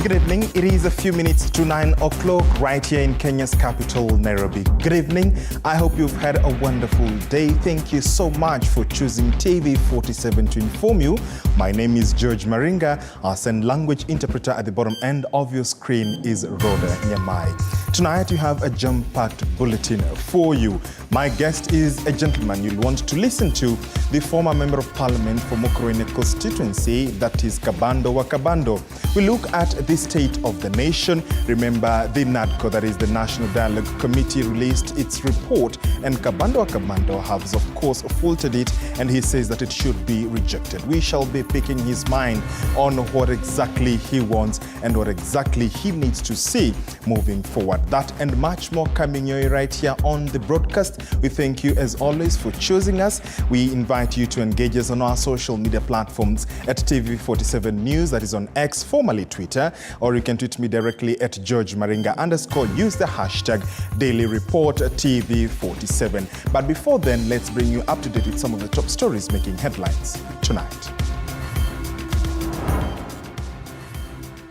Good evening. It is a few minutes to 9 o'clock right here in Kenya's capital, Nairobi. Good evening. I hope you've had a wonderful day. Thank you so much for choosing TV47 to inform you. My name is George Maringa. Our sign language interpreter at the bottom end of your screen is Rhoda Nyamai. Tonight, you have a jam-packed bulletin for you. My guest is a gentleman you'll want to listen to, the former Member of Parliament for Mukurweini constituency, that is Kabando Wa Kabando. We look at the state of the nation. Remember, the NADCO, that is the National Dialogue Committee, released its report, and Kabando Wa Kabando has, of course, faulted it, and he says that it should be rejected. We shall be picking his mind on what exactly he wants and what exactly he needs to see moving forward. That and much more coming your way right here on the broadcast. We thank you, as always, for choosing us. We invite you to engage us on our social media platforms at TV47 News, that is on X, formerly Twitter, or you can tweet me directly at George Maringa _ use the hashtag Daily Report TV47. But before then, let's bring you up to date with some of the top stories making headlines tonight.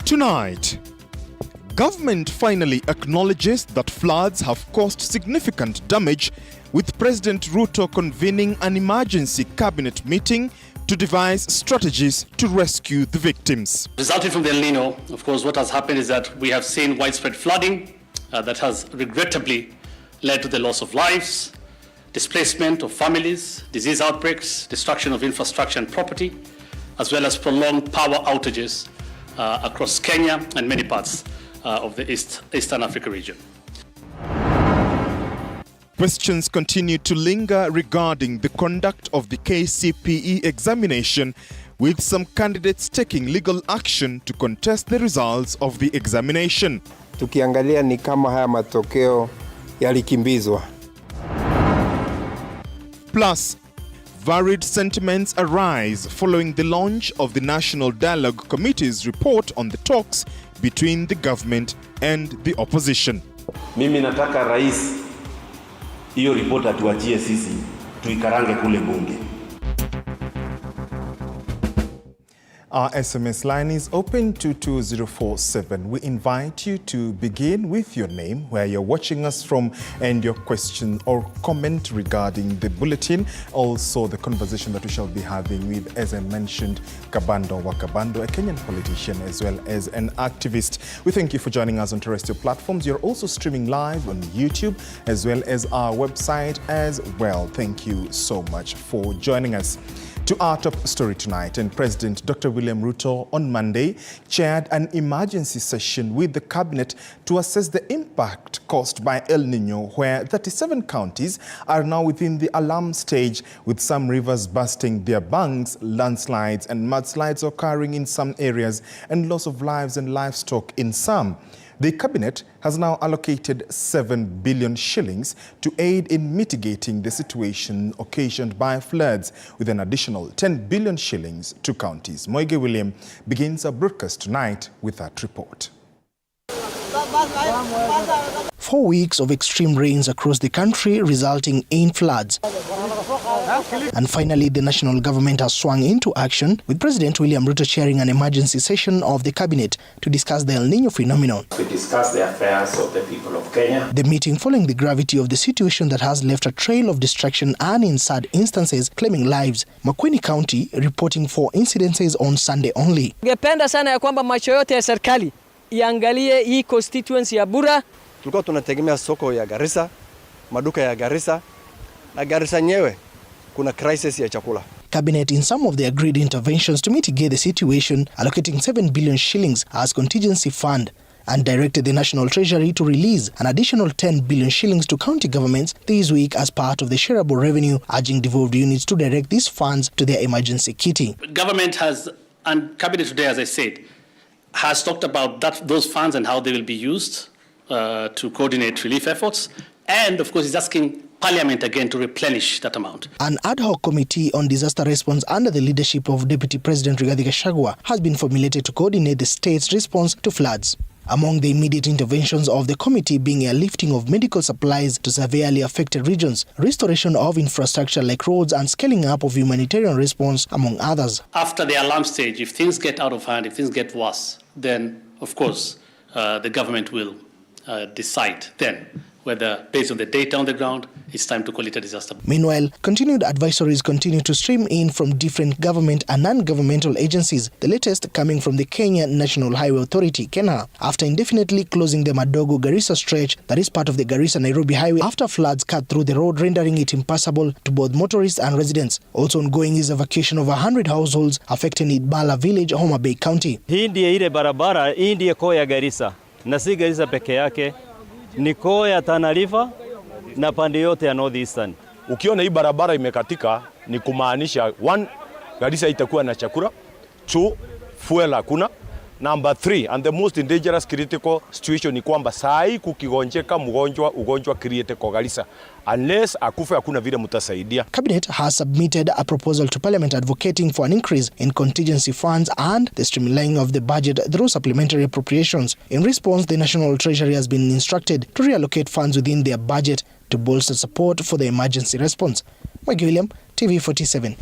Tonight, government finally acknowledges that floods have caused significant damage, with President Ruto convening an emergency cabinet meeting to devise strategies to rescue the victims. Resulting from the El Nino, of course, what has happened is that we have seen widespread flooding that has regrettably led to the loss of lives, displacement of families, disease outbreaks, destruction of infrastructure and property, as well as prolonged power outages across Kenya and many parts of the Eastern Africa region. Questions continue to linger regarding the conduct of the KCPE examination, with some candidates taking legal action to contest the results of the examination. Tukiangalia ni kama haya matokeo yalikimbizwa. Plus, varied sentiments arise following the launch of the National Dialogue Committee's report on the talks between the government and the opposition. Mimi nataka rais hiyo report atuachie sisi tuikarange kule bunge. Our SMS line is open to 2047. We invite you to begin with your name, where you're watching us from, and your question or comment regarding the bulletin. Also, the conversation that we shall be having with, as I mentioned, Kabando Wa Kabando, a Kenyan politician as well as an activist. We thank you for joining us on terrestrial platforms. You're also streaming live on YouTube as well as our website as well. Thank you so much for joining us. To our top story tonight, and President Dr. William Ruto on Monday chaired an emergency session with the cabinet to assess the impact caused by El Nino, where 37 counties are now within the alarm stage, with some rivers bursting their banks, landslides and mudslides occurring in some areas, and loss of lives and livestock in some. The cabinet has now allocated 7 billion shillings to aid in mitigating the situation occasioned by floods, with an additional 10 billion shillings to counties. Moige William begins our broadcast tonight with that report. 4 weeks of extreme rains across the country, resulting in floods. And finally, the national government has swung into action, with President William Ruto chairing an emergency session of the cabinet to discuss the El Nino phenomenon. We discuss the affairs of the people of Kenya. The meeting following the gravity of the situation that has left a trail of destruction and, in sad instances, claiming lives. Mukurweini County reporting 4 incidences on Sunday only. Ningependa sana ya kwamba macho yote ya serikali iangalie hii constituency ya Bura. Tulikuwa tunategemea soko ya Garissa, maduka ya Garissa, na Garissa nyewe kuna crisis ya chakula. Cabinet, in some of the agreed interventions to mitigate the situation, allocating 7 billion shillings as contingency fund, and directed the National Treasury to release an additional 10 billion shillings to county governments this week as part of the shareable revenue, urging devolved units to direct these funds to their emergency kitty. Government has, and Cabinet today, as I said, has talked about those funds and how they will be used to coordinate relief efforts. And of course, is asking Parliament again to replenish that amount. An ad hoc committee on disaster response under the leadership of Deputy President Rigathi Gachagua has been formulated to coordinate the state's response to floods. Among the immediate interventions of the committee being a lifting of medical supplies to severely affected regions, restoration of infrastructure like roads, and scaling up of humanitarian response, among others. After the alarm stage, if things get out of hand, if things get worse, then of course, the government will decide then whether, based on the data on the ground, it's time to call it a disaster. Meanwhile, continued advisories continue to stream in from different government and non-governmental agencies, the latest coming from the Kenya National Highway Authority, KENHA, after indefinitely closing the Madogo-Garissa stretch that is part of the Garissa-Nairobi highway after floods cut through the road, rendering it impassable to both motorists and residents. Also ongoing is evacuation of 100 households affecting Idbala village, Homa Bay County. Hii ndiye ile barabara, hii ndiye koo ya Garissa, na si Garissa peke yake, ni koo ya Tana River na pande yote ya North Eastern. Ukiona hii barabara imekatika ni kumaanisha 1, Garissa itakuwa na chakula, 2, fuel hakuna, number 3, and the most dangerous critical situation ni kwamba saa hii kukigonjeka ugonjwa create kwa Garissa, unless akufe hakuna vile mtasaidia. Cabinet has submitted a proposal to Parliament advocating for an increase in contingency funds and the streamlining of the budget through supplementary appropriations. In response, the National Treasury has been instructed to reallocate funds within their budget to bolster support for the emergency response. Mike William, TV47.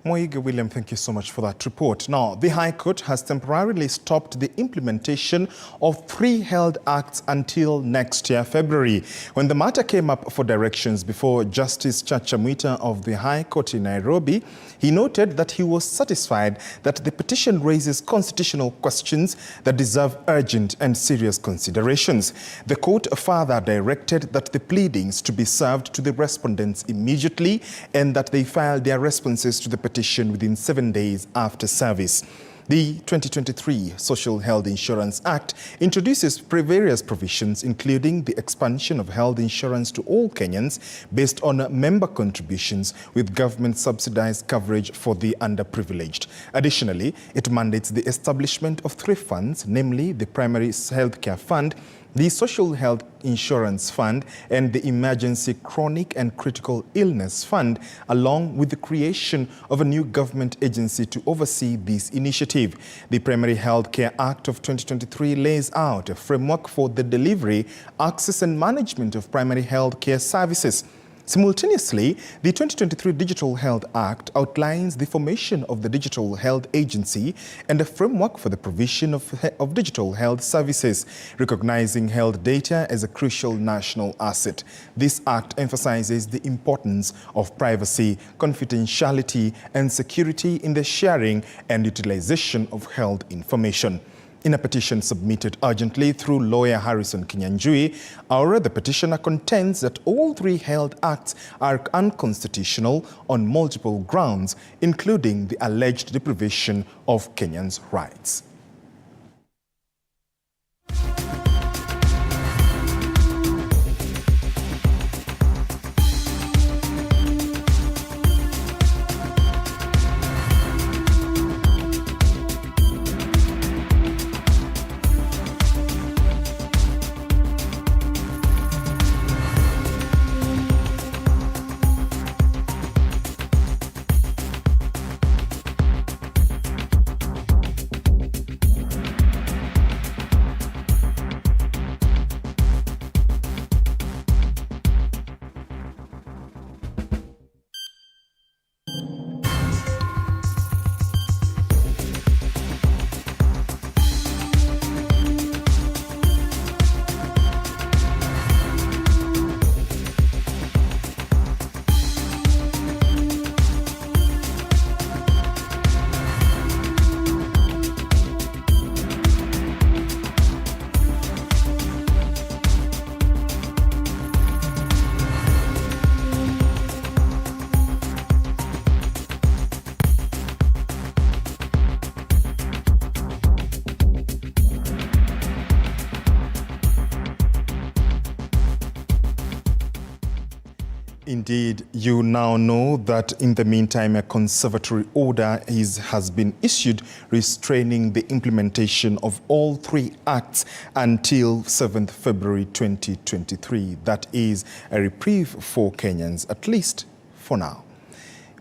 Moige William, thank you so much for that report. Now, the High Court has temporarily stopped the implementation of 3 held acts until next year, February. When the matter came up for directions before Justice Chacha Mwita of the High Court in Nairobi, he noted that he was satisfied that the petition raises constitutional questions that deserve urgent and serious considerations. The court further directed that the pleadings to be served to the respondents immediately and that they file their responses to the petition within 7 days after service. The 2023 Social Health Insurance Act introduces various provisions, including the expansion of health insurance to all Kenyans based on member contributions with government-subsidized coverage for the underprivileged. Additionally, it mandates the establishment of 3 funds, namely the Primary Healthcare Fund, the Social Health Insurance Fund, and the Emergency Chronic and Critical Illness Fund, along with the creation of a new government agency to oversee this initiative. The Primary Health Care Act of 2023 lays out a framework for the delivery, access and management of primary health care services. Simultaneously, the 2023 Digital Health Act outlines the formation of the Digital Health Agency and a framework for the provision of digital health services, recognizing health data as a crucial national asset. This act emphasizes the importance of privacy, confidentiality, and security in the sharing and utilization of health information. In a petition submitted urgently through lawyer Harrison Kinyanjui, the petitioner contends that all 3 health acts are unconstitutional on multiple grounds, including the alleged deprivation of Kenyans' rights. Indeed, you now know that in the meantime, a conservatory order has been issued restraining the implementation of all 3 acts until 7th February 2023. That is a reprieve for Kenyans, at least for now.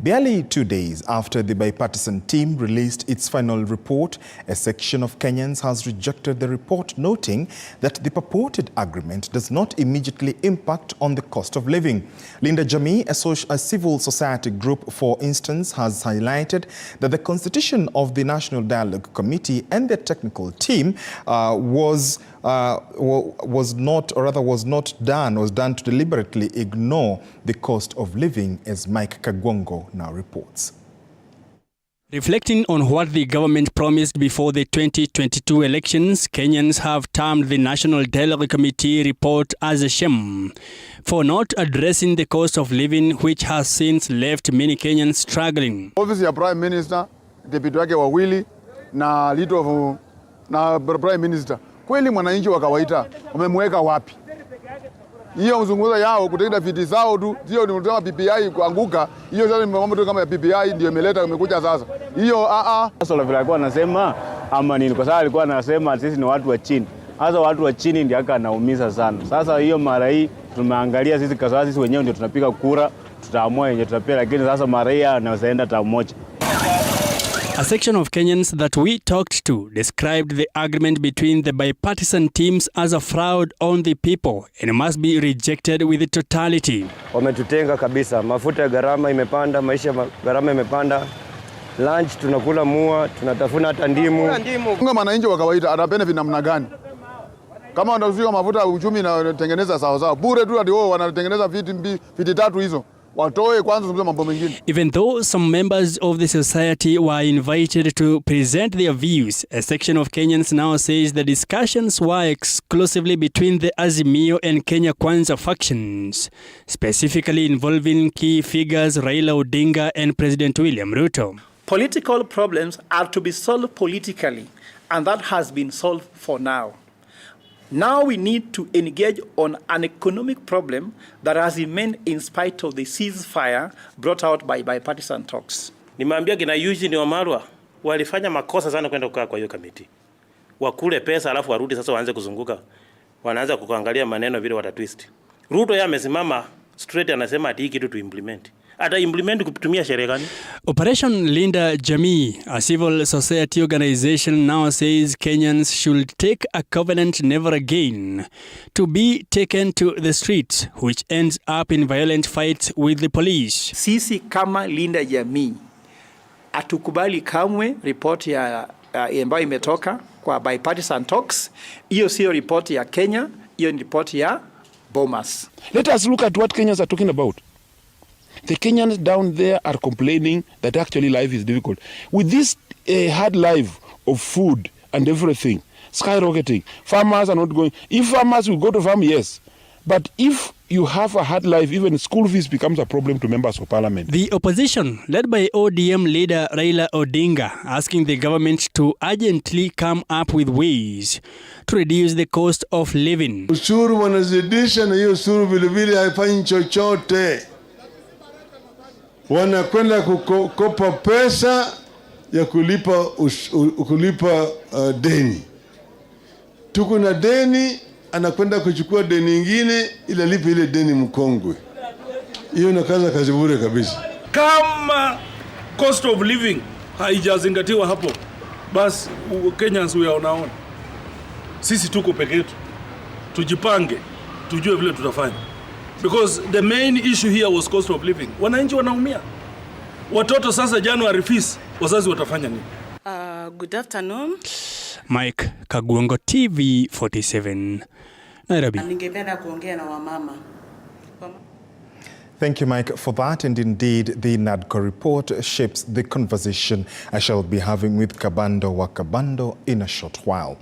Barely 2 days after the bipartisan team released its final report, a section of Kenyans has rejected the report, noting that the purported agreement does not immediately impact on the cost of living. Linda Jamii, a civil society group, for instance, has highlighted that the constitution of the National Dialogue Committee and their technical team was done to deliberately ignore the cost of living, as Mike Kagwongo now reports. Reflecting on what the government promised before the 2022 elections, Kenyans have termed the National Dialogue Committee report as a shame for not addressing the cost of living, which has since left many Kenyans struggling. Office ya Prime Minister, deputy wake wawili na Prime Minister, kweli mwananchi wa kawaida wamemweka wapi? Hiyo mzunguza yao kutengeneza viti zao tu, hiyo ni mtama PPI kuanguka, hiyo sasa ni mambo tu kama ya PPI ndio imekuja sasa. Hiyo Sasa vile alikuwa anasema ama nini, kwa sababu alikuwa anasema sisi ni watu wa chini. Hasa watu wa chini ndio anaumiza sana. Sasa hiyo mara hii tumeangalia sisi kwa sababu sisi wenyewe ndio tunapiga kura, tutaamua yenyewe tutapea, lakini sasa mara hii anaenda tamu moja. A section of Kenyans that we talked to described the agreement between the bipartisan teams as a fraud on the people and must be rejected with totality. Wametutenga kabisa. Mafuta ya gharama imepanda, maisha gharama imepanda. Lunch tunakula mua, tunatafuna hata ndimu. Kama mwananchi wa kawaida ana benefit namna gani? Kama wanauziwa mafuta ya uchumi na wanatengeneza sawa bure tu, ndio wanatengeneza viti tatu hizo. Even though some members of the society were invited to present their views, a section of Kenyans now says the discussions were exclusively between the Azimio and Kenya Kwanza factions, specifically involving key figures Raila Odinga and President William Ruto. Political problems are to be solved politically, and that has been solved for now. Now we need to engage on an economic problem that has remained in spite of the ceasefire brought out by bipartisan talks. Nimeambia kina Yuji ni Wamalwa walifanya makosa sana kwenda kukaa kwa hiyo kamiti. Wakule pesa alafu warudi sasa waanze kuzunguka. Wanaanza kuangalia maneno vile watatwist. Ruto yeye amesimama straight anasema ati hii kitu tu implement. Ata implement kutumia sheria gani? Operation Linda Jamii, a civil society organization, now says Kenyans should take a covenant never again to be taken to the streets, which ends up in violent fights with the police. Sisi kama Linda Jamii atukubali kamwe report ya ambayo imetoka kwa bipartisan talks. Hiyo sio report ya Kenya, hiyo ni report ya Bomas. Let us look at what Kenyans are talking about. The Kenyans down there are complaining that actually life is difficult. With this hard life of food and everything skyrocketing, farmers are not going. If farmers will go to farm, yes. But if you have a hard life, even school fees becomes a problem to members of parliament. The opposition, led by ODM leader Raila Odinga, asking the government to urgently come up with ways to reduce the cost of living. Ushuru wanazidisha na hiyo ushuru vilevile haifanyi chochote. Wanakwenda kukopa pesa ya kulipa deni. Tuko na deni, anakwenda kuchukua deni nyingine ili alipe ile deni mkongwe. Hiyo inakaza kazi bure kabisa. Kama cost of living haijazingatiwa hapo, basi Kenyans wanaona sisi tuko peke yetu. Tujipange, tujue vile tutafanya. Because the main issue here was cost of living. Wananchi wanaumia. Watoto sasa January fees, wazazi watafanya nini? Good afternoon. Mike Kagwongo, TV47, Nairobi. Ningependa kuongea na wamama. Thank you, Mike, for that. And indeed, the NADCO report shapes the conversation I shall be having with Kabando Wa Kabando in a short while.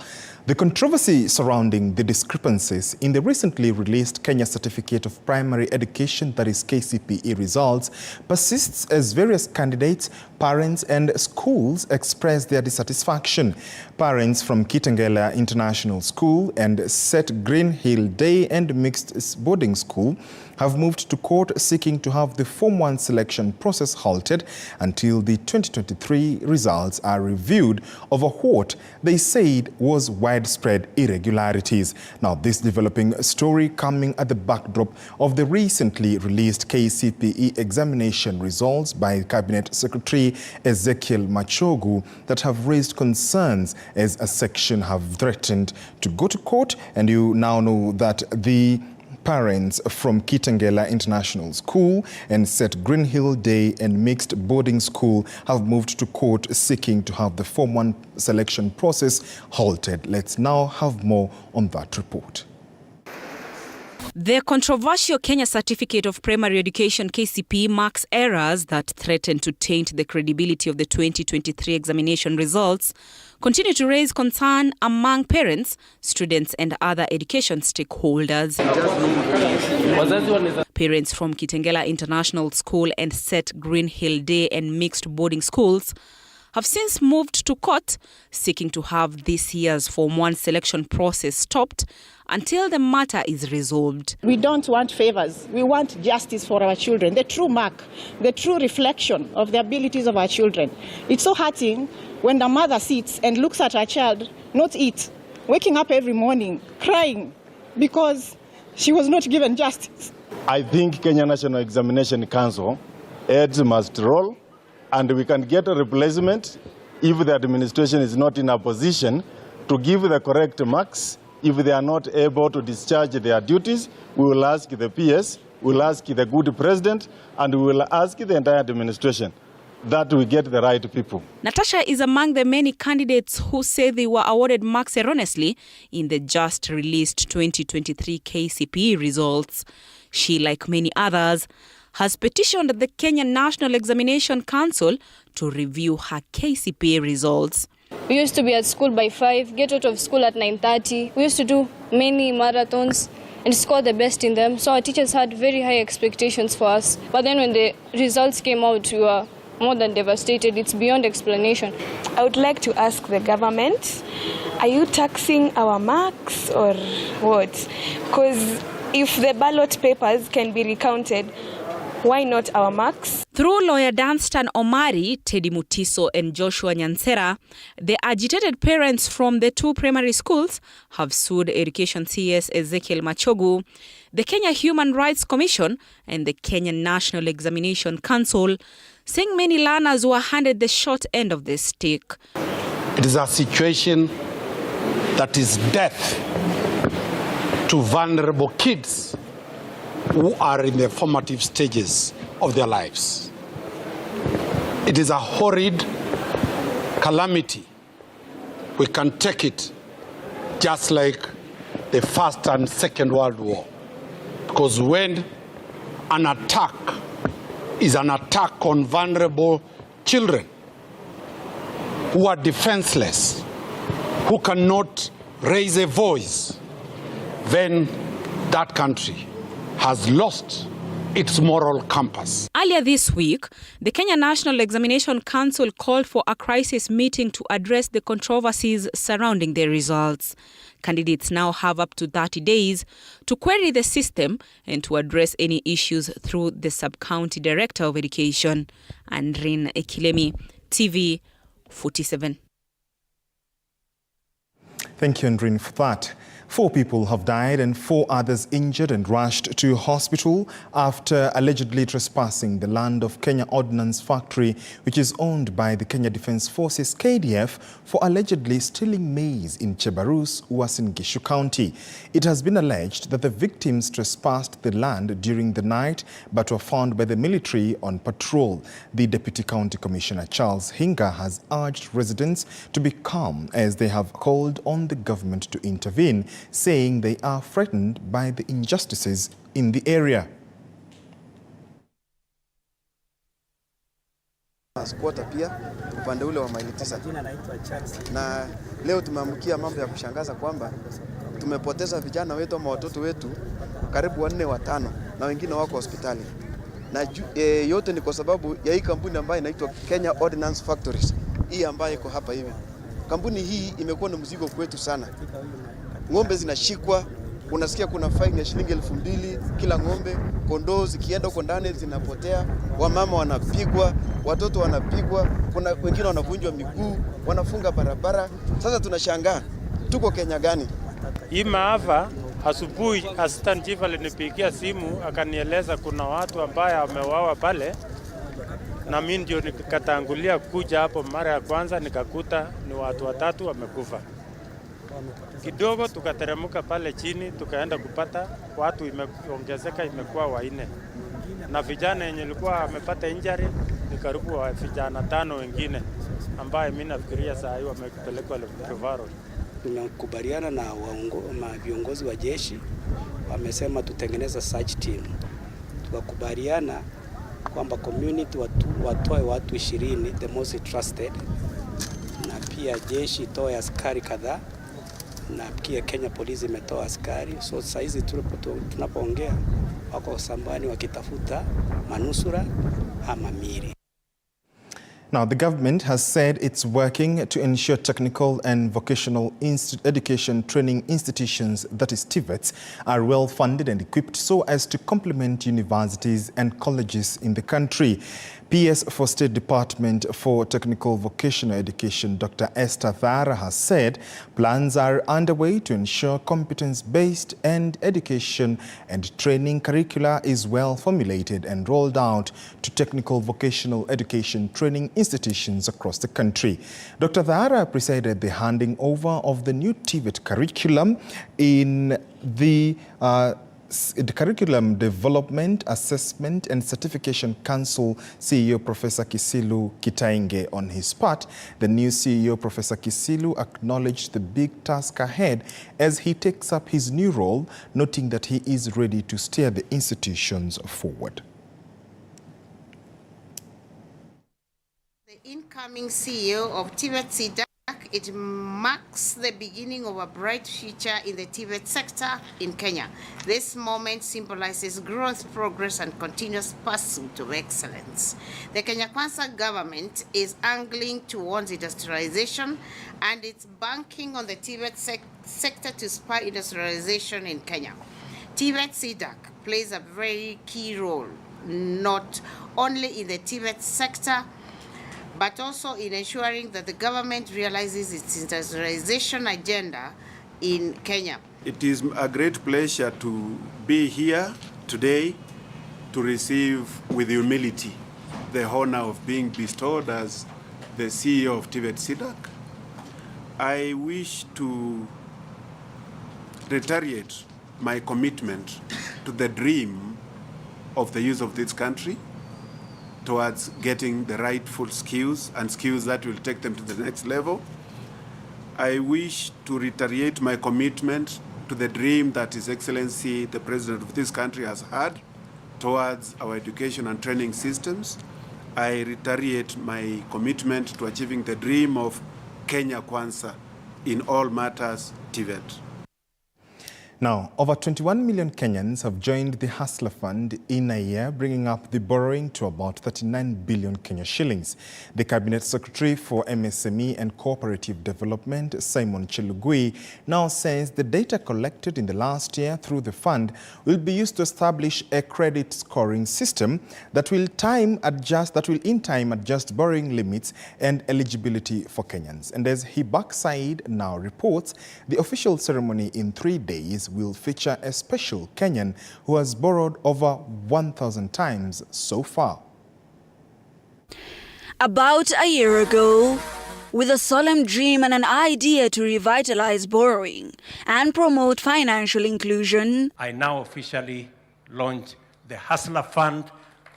The controversy surrounding the discrepancies in the recently released Kenya Certificate of Primary Education, that is KCPE results, persists as various candidates, parents and schools express their dissatisfaction. Parents from Kitengela International School and Set Green Hill Day and Mixed Boarding School have moved to court seeking to have the Form 1 selection process halted until the 2023 results are reviewed over what they said was widespread irregularities. Now, this developing story coming at the backdrop of the recently released KCPE examination results by Cabinet Secretary Ezekiel Machogu that have raised concerns as a section have threatened to go to court. And you now know that the parents from Kitengela International School and St. Greenhill Day and Mixed Boarding School have moved to court seeking to have the Form 1 selection process halted. Let's now have more on that report. The controversial Kenya Certificate of Primary Education KCPE marks errors that threaten to taint the credibility of the 2023 examination results, continue to raise concern among parents, students and other education stakeholders. Parents from Kitengela International School and St. Greenhill Day and Mixed Boarding Schools have since moved to court seeking to have this year's Form 1 selection process stopped until the matter is resolved. We don't want favors. We want justice for our children, the true mark, the true reflection of the abilities of our children. It's so hurting when the mother sits and looks at her child not eat, waking up every morning crying because she was not given justice. I think Kenya National Examination Council heads must roll, and we can get a replacement if the administration is not in a position to give the correct marks. If they are not able to discharge their duties, we will ask the PS, we will ask the good president, and we will ask the entire administration that we get the right people. Natasha is among the many candidates who say they were awarded marks erroneously in the just released 2023 KCPE results. She, like many others, has petitioned the Kenya National Examination Council to review her KCPE results. We used to be at school by 5, get out of school at 9:30. We used to do many marathons and score the best in them. So our teachers had very high expectations for us. But then when the results came out, we were more than devastated. It's beyond explanation. I would like to ask the government, are you taxing our marks or what? Because if the ballot papers can be recounted, why not our marks? Through lawyer Danstan Omari, Teddy Mutiso and Joshua Nyansera, the agitated parents from the two primary schools have sued Education CS Ezekiel Machogu, the Kenya Human Rights Commission and the Kenya National Examination Council, saying many learners were handed the short end of the stick. It is a situation that is death to vulnerable kids who are in the formative stages of their lives. It is a horrid calamity. We can take it just like the First and Second World War. Because when an attack is an attack on vulnerable children who are defenseless, who cannot raise a voice, then that country has lost its moral compass. Earlier this week, the Kenya National Examination Council called for a crisis meeting to address the controversies surrounding the results. Candidates now have up to 30 days to query the system and to address any issues through the Sub-County Director of Education, Andrin Ekilemi, TV47. Thank you, Andrin, for that. 4 people have died and 4 others injured and rushed to hospital after allegedly trespassing the land of Kenya Ordnance Factory, which is owned by the Kenya Defence Forces KDF, for allegedly stealing maize in Chebarus, Uasin Gishu County. It has been alleged that the victims trespassed the land during the night but were found by the military on patrol. The Deputy County Commissioner Charles Hinga has urged residents to be calm as they have called on the government to intervene, saying they are threatened by the injustices in the area. Squatter pia upande ule wa maili 9. Na leo tumeamkia mambo ya kushangaza kwamba tumepoteza vijana wetu ama watoto wetu karibu 4 5 na wengine wako hospitali. Na yote ni kwa sababu ya hii kampuni ambayo inaitwa Kenya Ordnance Factories, hii ambayo iko hapa hivi. Kampuni hii imekuwa na mzigo kwetu sana. Ng'ombe zinashikwa, unasikia kuna fine ya shilingi 2,000 kila ng'ombe. Kondoo zikienda huko ndani zinapotea, wamama wanapigwa, watoto wanapigwa, kuna wengine wanavunjwa miguu, wanafunga barabara. Sasa tunashangaa tuko Kenya gani? Hii maafa, asubuhi assistant chief alinipigia simu akanieleza kuna watu ambao wameuawa pale, na mimi ndio nikatangulia kuja hapo mara ya kwanza, nikakuta ni watu 3 wamekufa. Kidogo tukateremka pale chini, tukaenda kupata watu imeongezeka, imekuwa 4, na vijana yenye walikuwa wamepata injury ni karibu vijana 5 wengine ambao mimi nafikiria saa hii wamepelekwa referral. Tunakubaliana na viongozi wa jeshi, wamesema tutengeneza search team. Tukakubaliana kwamba community watoe watu 20 the most trusted, na pia jeshi itoe askari kadhaa, na pia Kenya Police imetoa askari. So saizi tunapoongea wako sambani wakitafuta manusura ama miri. Now, the government has said it's working to ensure technical and vocational education training institutions, that is TVETs, are well funded and equipped so as to complement universities and colleges in the country. PS for State Department for Technical Vocational Education, Dr. Esther Thara, has said plans are underway to ensure competence-based and education and training curricula is well formulated and rolled out to technical vocational education training institutions across the country. Dr. Thara presided the handing over of the new TVET curriculum in the Curriculum Development, Assessment and Certification Council CEO Professor Kisilu Kitainge. On his part, the new CEO Professor Kisilu acknowledged the big task ahead as he takes up his new role, noting that he is ready to steer the institutions forward. The incoming CEO of TVET, it marks the beginning of a bright future in the TVET sector in Kenya. This moment symbolizes growth, progress, and continuous pursuit of excellence. The Kenya Kwanza government is angling towards industrialization, and it's banking on the TVET sector to spur industrialization in Kenya. TVET CDAC plays a very key role, not only in the TVET sector, but also in ensuring that the government realizes its industrialization agenda in Kenya. It is a great pleasure to be here today to receive with humility the honor of being bestowed as the CEO of TVET CDAC. I wish to reiterate my commitment to the dream of the youth of this country towards getting the rightful skills and skills that will take them to the next level. I wish to reiterate my commitment to the dream that His Excellency, the President of this country, has had towards our education and training systems. I reiterate my commitment to achieving the dream of Kenya Kwanza in all matters TVET. Now, over 21 million Kenyans have joined the Hustler Fund in a year, bringing up the borrowing to about 39 billion Kenya shillings. The Cabinet Secretary for MSME and Cooperative Development, Simon Chelugui, now says the data collected in the last year through the fund will be used to establish a credit scoring system that will in time adjust borrowing limits and eligibility for Kenyans. And as Hibak Said now reports, the official ceremony in 3 days will feature a special Kenyan who has borrowed over 1,000 times so far. About a year ago, with a solemn dream and an idea to revitalize borrowing and promote financial inclusion, I now officially launch the Hustler Fund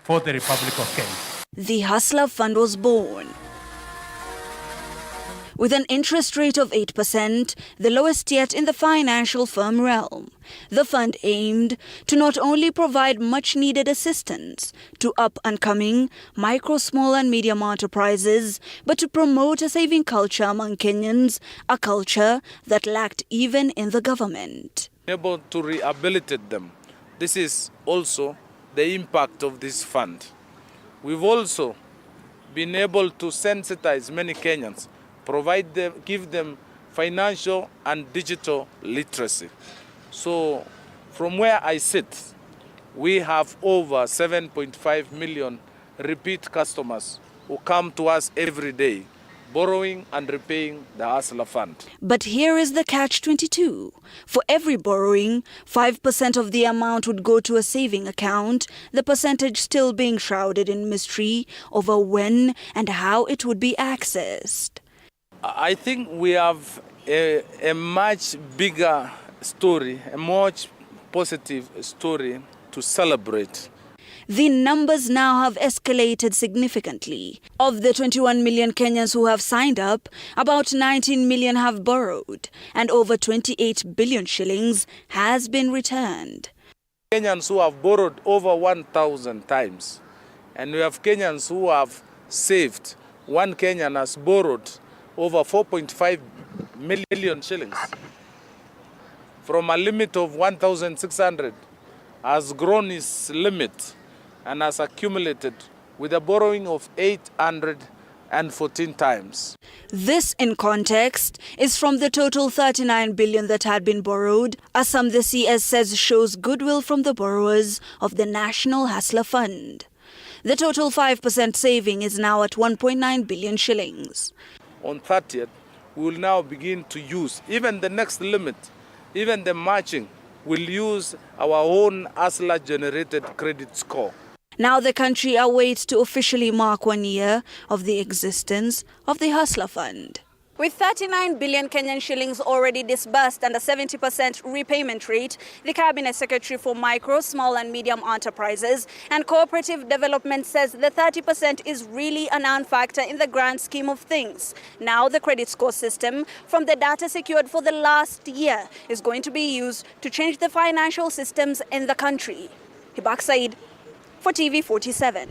for the Republic of Kenya. The Hustler Fund was born. With an interest rate of 8%, the lowest yet in the financial firm realm, the fund aimed to not only provide much-needed assistance to up-and-coming micro, small and medium enterprises, but to promote a saving culture among Kenyans, a culture that lacked even in the government. Able to rehabilitate them. This is also the impact of this fund. We've also been able to sensitize many Kenyans, give them financial and digital literacy. So from where I sit, we have over 7.5 million repeat customers who come to us every day, borrowing and repaying the Hustler Fund. But here is the catch-22. For every borrowing, 5% of the amount would go to a saving account, the percentage still being shrouded in mystery over when and how it would be accessed. I think we have a much bigger story, a much positive story to celebrate. The numbers now have escalated significantly. Of the 21 million Kenyans who have signed up, about 19 million have borrowed, and over 28 billion shillings has been returned. Kenyans who have borrowed over 1,000 times, and we have Kenyans who have saved. One Kenyan has borrowed over 4.5 million shillings. From a limit of 1,600, has grown his limit and has accumulated with a borrowing of 814 times. This, in context, is from the total 39 billion that had been borrowed, a sum the CS says shows goodwill from the borrowers of the National Hustler Fund. The total 5% saving is now at 1.9 billion shillings. On 30th, we will now begin to use, even the next limit, even the matching, will use our own Hustler-generated credit score. Now the country awaits to officially mark 1 year of the existence of the Hustler Fund. With 39 billion Kenyan shillings already disbursed and a 70% repayment rate, the Cabinet Secretary for Micro, Small and Medium Enterprises and Cooperative Development says the 30% is really a non-factor in the grand scheme of things. Now the credit score system from the data secured for the last year is going to be used to change the financial systems in the country. Hibak Said for TV47.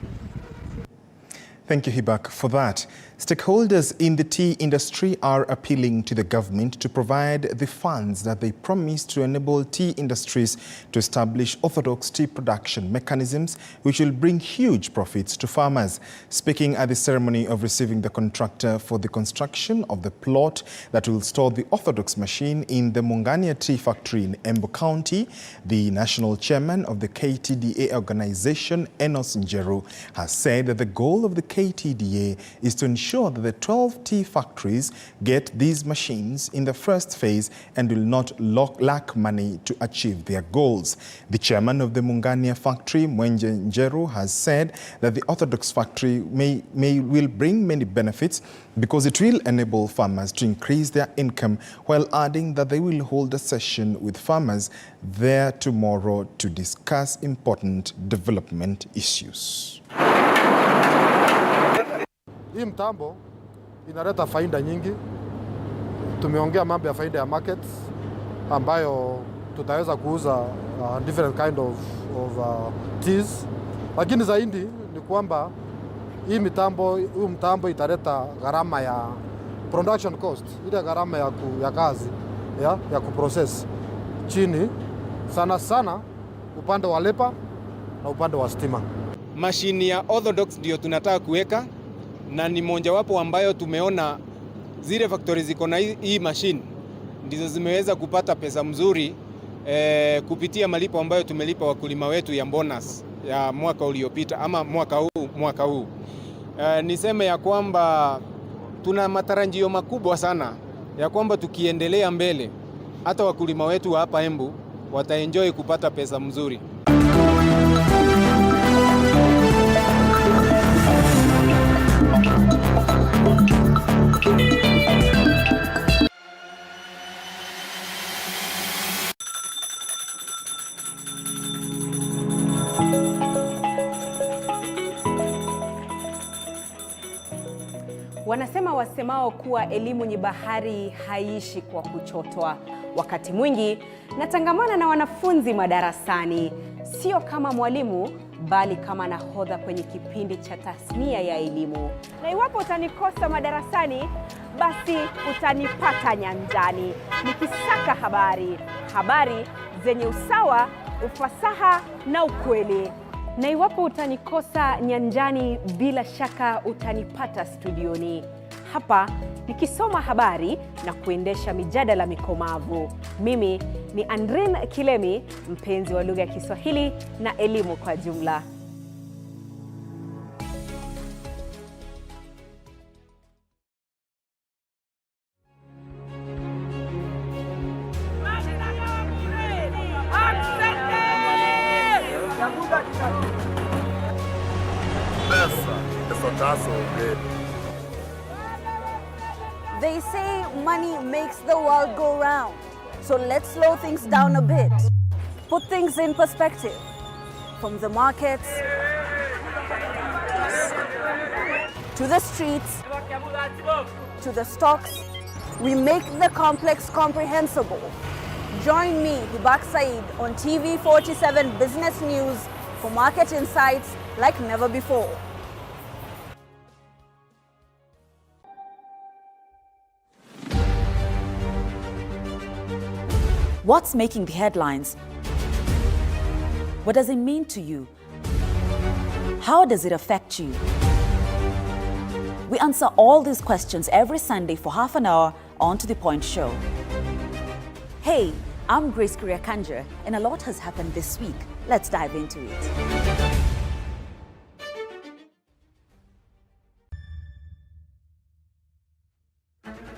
Thank you, Hibak, for that. Stakeholders in the tea industry are appealing to the government to provide the funds that they promised to enable tea industries to establish orthodox tea production mechanisms which will bring huge profits to farmers. Speaking at the ceremony of receiving the contractor for the construction of the plot that will store the orthodox machine in the Mungania Tea Factory in Embu County, the national chairman of the KTDA organization, Enos Njeru, has said that the goal of the KTDA is to ensure that the 12 tea factories get these machines in the first phase and will not lack money to achieve their goals. The chairman of the Mungania factory, Mwenje Njeru, has said that the orthodox factory will bring many benefits because it will enable farmers to increase their income, while adding that they will hold a session with farmers there tomorrow to discuss important development issues. Hii mtambo inaleta faida nyingi. Tumeongea mambo ya faida ya markets ambayo tutaweza kuuza different kind of teas. Lakini zaidi ni kwamba hii mtambo italeta gharama ya production cost, ile gharama ya kazi ya kuprocess chini sana upande wa lepa na upande wa stima. Mashini ya orthodox ndio tunataka kuweka, na ni mojawapo ambayo tumeona zile factories ziko na hii machine ndizo zimeweza kupata pesa mzuri kupitia malipo ambayo tumelipa wakulima wetu ya bonus ya mwaka uliopita ama mwaka huu. Niseme ya kwamba tuna matarajio makubwa sana ya kwamba tukiendelea mbele hata wakulima wetu wa hapa Embu wataenjoy kupata pesa mzuri. Wanasema wasemao kuwa elimu ni bahari haiishi kwa kuchotwa. Wakati mwingi natangamana na wanafunzi madarasani, sio kama mwalimu bali kama nahodha kwenye kipindi cha tasnia ya elimu. Na iwapo utanikosa madarasani, basi utanipata nyanjani nikisaka habari zenye usawa, ufasaha na ukweli. Na iwapo utanikosa nyanjani, bila shaka utanipata studioni hapa nikisoma habari na kuendesha mijadala mikomavu. Mimi Ni Andrin Kilemi, mpenzi wa lugha ya Kiswahili na elimu kwa jumla. They say money makes the world go round. So let's slow things down a bit. Put things in perspective. From the markets to the streets to the stocks, we make the complex comprehensible. Join me, Hibak Said, on TV47 Business News for market insights like never before. What's making the headlines? What does it mean to you? How does it affect you? We answer all these questions every Sunday for half an hour on To The Point Show. Hey, I'm Grace Kuriakanja, and a lot has happened this week. Let's dive into it.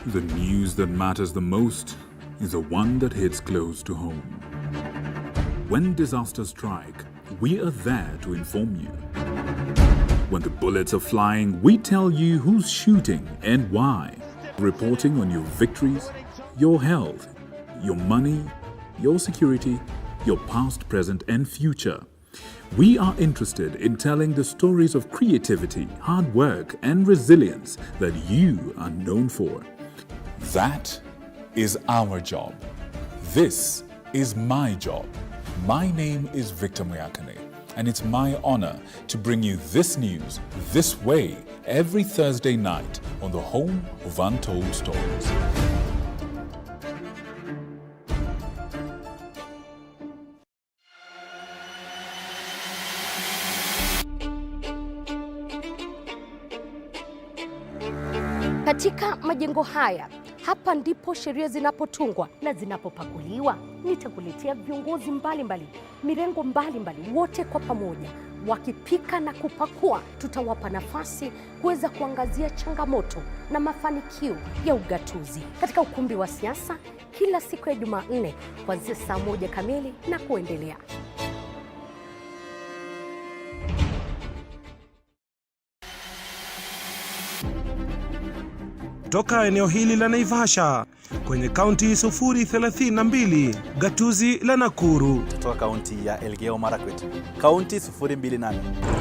The news that matters the most is the one that hits close to home. When disasters strike, we are there to inform you. When the bullets are flying, we tell you who's shooting and why. Reporting on your victories, your health, your money, your security, your past, present, and future. We are interested in telling the stories of creativity, hard work, and resilience that you are known for. That is our job. This is my job. My name is Victor Moyakane, and it's my honor to bring you this news this way every Thursday night on the home of Untold Stories. Katika majengo haya, hapa ndipo sheria zinapotungwa na zinapopakuliwa. Nitakuletea viongozi mbalimbali, mirengo mbalimbali, wote kwa pamoja wakipika na kupakua. Tutawapa nafasi kuweza kuangazia changamoto na mafanikio ya ugatuzi katika ukumbi wa siasa kila siku ya Jumanne kuanzia saa 1 kamili na kuendelea. Toka eneo hili la Naivasha kwenye kaunti 032, gatuzi la Nakuru. Toka kaunti ya Elgeyo Marakwet, kaunti 028.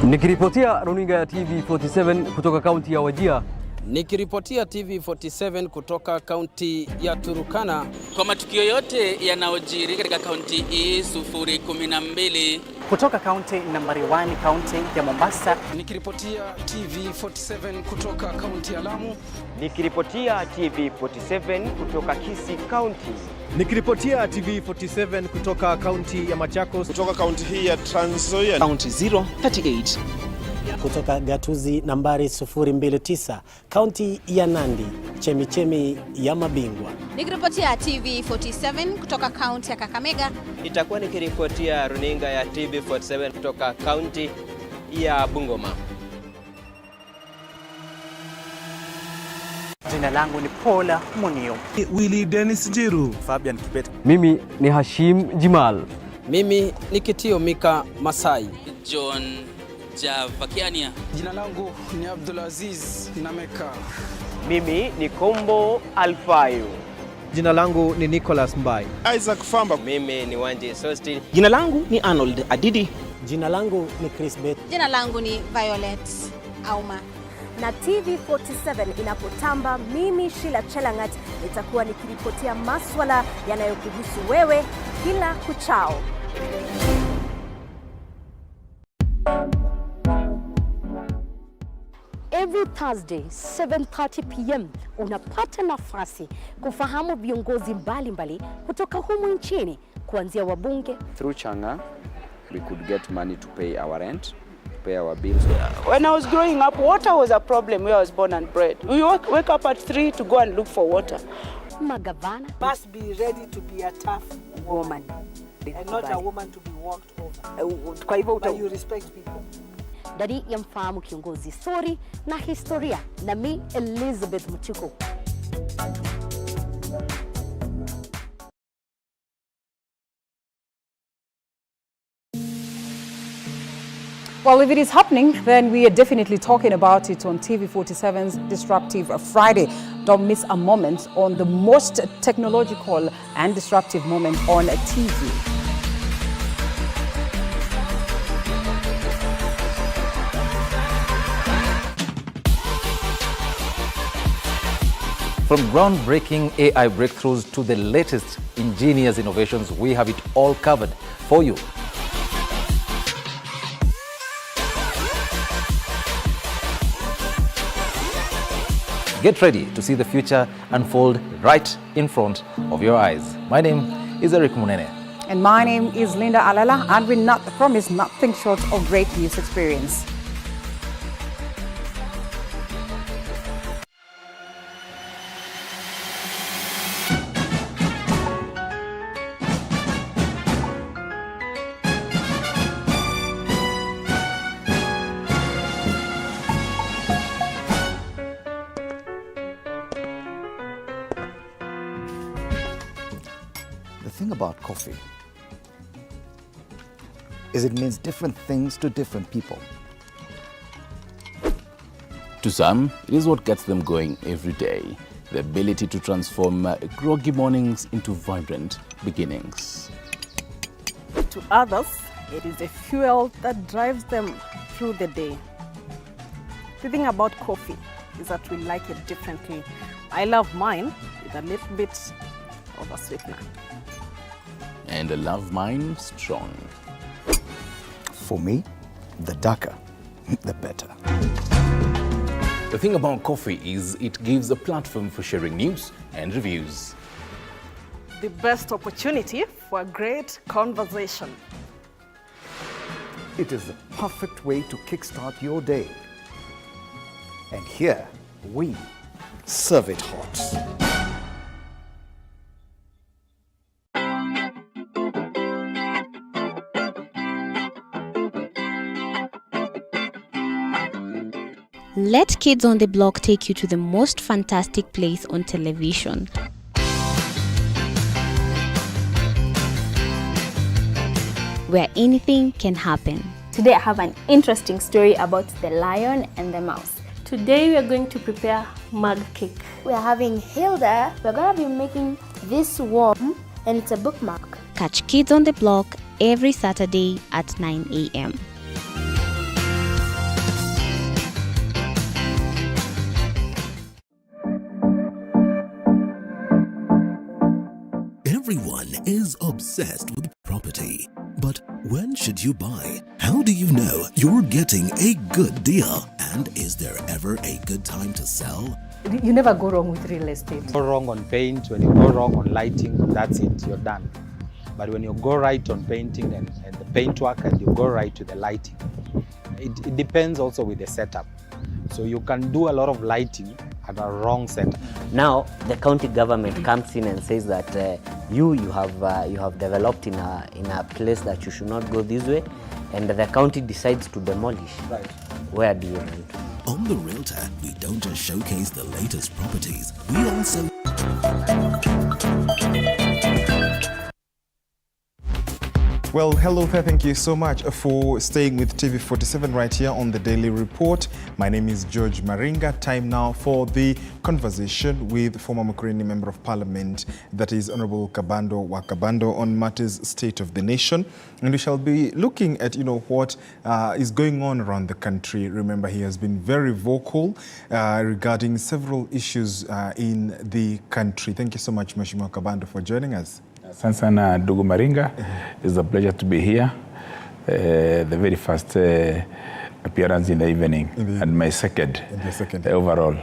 Nikiripotia runinga ya TV47 kutoka kaunti ya Wajir. Nikiripotia TV47 kutoka kaunti ya Turukana. Kwa matukio yote yanayojiri katika kaunti hii 012. Kutoka kaunti nambari 1, kaunti ya Mombasa. Nikiripotia TV47 kutoka kaunti ya Lamu. Nikiripotia TV47 kutoka Kisii County. Nikiripotia TV47 kutoka kaunti ya Machakos. Kutoka kaunti hii ya Trans Nzoia. Kaunti 038. Kutoka gatuzi nambari 029, kaunti ya Nandi, chemichemi ya mabingwa. Nikiripotia TV47 kutoka kaunti ya Kakamega. Itakuwa nikiripotia runinga ya TV47 kutoka kaunti ya Bungoma. Jina langu ni Paula Munio. Willy Dennis Jiru. Fabian Kibet. Mimi ni Hashim Jimal. Mimi ni Kitio Mika Masai. John Javakiania. Jina langu ni Abdulaziz Nameka. Mimi ni Kombo Alfayo. Jina langu ni Nicholas Mbai. Isaac Famba. Mimi ni Wanji Sosti. Jina langu ni Arnold Adidi. Jina langu ni Chris Bet. Jina langu ni Violet Auma. Na TV47 inapotamba, mimi Sheila Chelangat nitakuwa nikiripotia maswala yanayokuhusu wewe kila kuchao. Every Thursday 7:30 p.m. unapata nafasi kufahamu viongozi mbalimbali kutoka humu nchini, kuanzia wabunge. Through Changa we could get money to pay our rent, to pay our bills. When I was growing up, water was a problem where I was born and bred. We wake up at 3 to go and look for water. Magavana must be ready to be a tough woman. And not a woman to be walked over. Kwa hivyo But you respect people. Ndani ya Mfahamu Kiongozi, story na historia, na mi Elizabeth Muchuku. Well, if it is happening, then we are definitely talking about it on TV47's Disruptive Friday. Don't miss a moment on the most technological and disruptive moment on TV. From groundbreaking AI breakthroughs to the latest ingenious innovations, we have it all covered for you. Get ready to see the future unfold right in front of your eyes. My name is Eric Munene. And my name is Linda Alala, and we not promise nothing short of great news experience. The thing about coffee is it means different things to different people. To some, it is what gets them going every day. The ability to transform groggy mornings into vibrant beginnings. To others, it is a fuel that drives them through the day. The thing about coffee is that we like it differently. I love mine with a little bit of a sweetener. And I love mine strong. For me, the darker, the better. The thing about coffee is it gives a platform for sharing news and reviews. The best opportunity for a great conversation. It is the perfect way to kickstart your day. And here, we serve it hot. Let Kids on the Block take you to the most fantastic place on television. Where anything can happen. Today I have an interesting story about the lion and the mouse. Today we are going to prepare mug cake. We are having Hilda. We're going to be making this worm, and it's a bookmark. Catch Kids on the Block every Saturday at 9 a.m. Everyone is obsessed with property. But when should you buy? How do you know you're getting a good deal? And is there ever a good time to sell? You never go wrong with real estate. Go wrong on paint, when you go wrong on lighting, that's it, you're done. But when you go right on painting and the paintwork, and you go right to the lighting, it depends also with the setup. So you can do a lot of lighting at a wrong setup. Now the county government comes in and says that you have developed in a place that you should not go this way, and the county decides to demolish. Right. Where do you rent? On The Realtor, we don't just showcase the latest properties, we also... Well, hello there. Thank you so much for staying with TV47 right here on the Daily Report. My name is George Maringa. Time now for the conversation with former Makureni Member of Parliament, that is Honorable Kabando Wa Kabando, on matters state of the nation. And we shall be looking at, what is going on around the country. Remember, he has been very vocal regarding several issues in the country. Thank you so much, Mheshimiwa Kabando, for joining us. Asante sana ndugu Maringa. It's a pleasure to be here. The very first appearance in the evening, and my second overall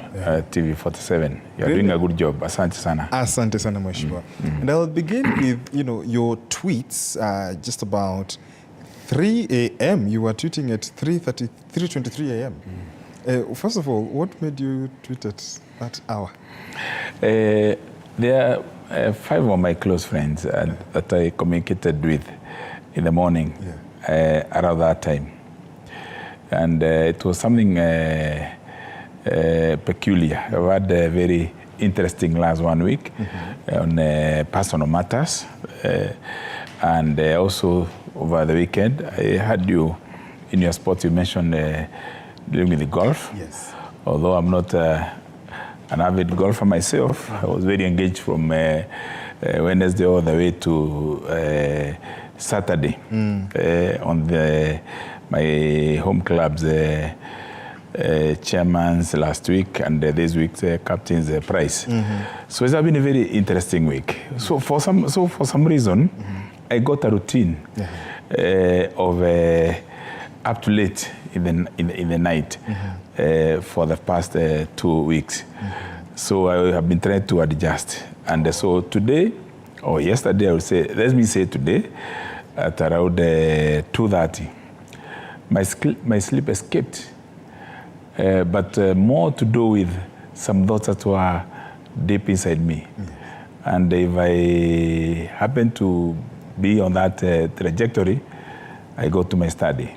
TV47. You're doing a good job. Asante sana. Asante sana, Mheshimiwa. And I'll begin with, your tweets just about 3 a.m. You were tweeting at 3:23 a.m. First of all, what made you tweet at that hour? There 5 of my close friends that I communicated with in the morning around that time. And it was something peculiar. I've had a very interesting last 1 week on personal matters. And also over the weekend, I had you in your spot, you mentioned dealing with the golf. Yes. Although I'm not an avid golfer myself, I was very engaged from Wednesday all the way to Saturday on my home club's chairman's last week and this week's captain's prize. So it's been a very interesting week. So for some reason, I got a routine of up to late in the night for the past 2 weeks. So I have been trying to adjust. And so today, or yesterday, I would say, let me say today, at around 2:30, my sleep escaped. But more to do with some thoughts that were deep inside me. And if I happen to be on that trajectory, I go to my study.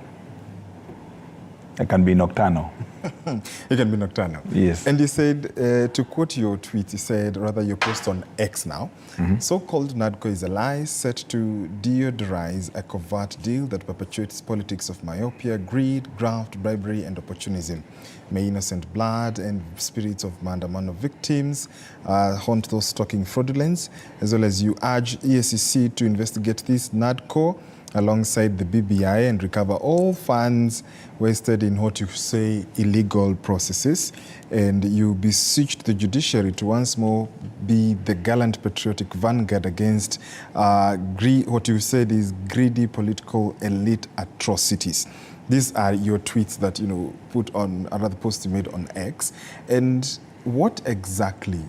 I can be nocturnal. You can be nocturnal. Yes. And you said, to quote your tweet, you said, rather your post on X now, so-called NADCO is a lie set to deodorize a covert deal that perpetuates politics of myopia, greed, graft, bribery, and opportunism. May innocent blood and spirits of Maandamano victims haunt those stalking fraudulence, as well as you urge EACC to investigate this NADCO alongside the BBI and recover all funds wasted in what you say illegal processes. And you beseeched the judiciary to once more be the gallant patriotic vanguard against what you said is greedy political elite atrocities. These are your tweets that put on another post you made on X. And what exactly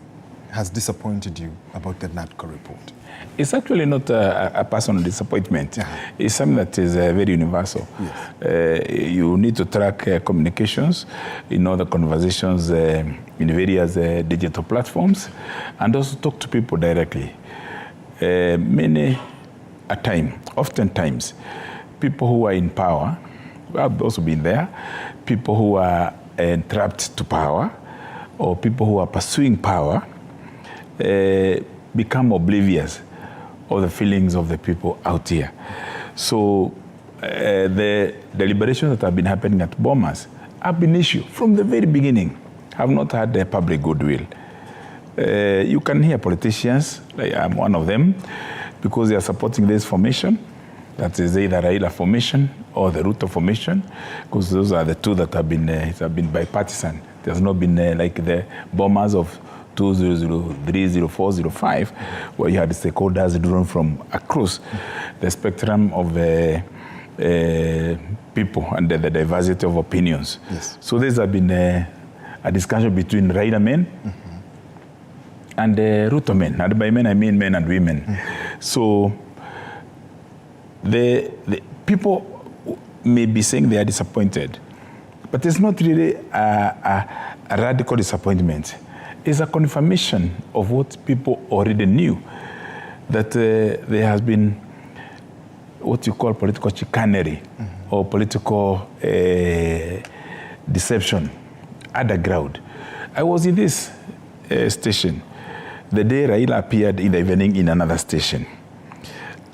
has disappointed you about the NADCO report? It's actually not a personal disappointment. It's something that is very universal. Yes. You need to track communications, the conversations in various digital platforms, and also talk to people directly. Oftentimes, people who are in power, I've also been there, people who are entrapped to power, or people who are pursuing power, become oblivious of the feelings of the people out here. So the deliberations that have been happening at Bomas have been issued from the very beginning, have not had a public goodwill. You can hear politicians, like I'm one of them, because they are supporting this formation, that is either Raila formation or the Ruto formation, because those are the two that have been bipartisan. There's not been like the Bomas of 2003, 04, 05, where you had stakeholders drawn from across the spectrum of people and the diversity of opinions. Yes. So there's been a discussion between Raila men and Ruto men. And by men, I mean men and women. So the people may be saying they are disappointed, but it's not really a radical disappointment. It's a confirmation of what people already knew, that there has been what you call political chicanery or political deception underground. I was in this station the day Raila appeared in the evening in another station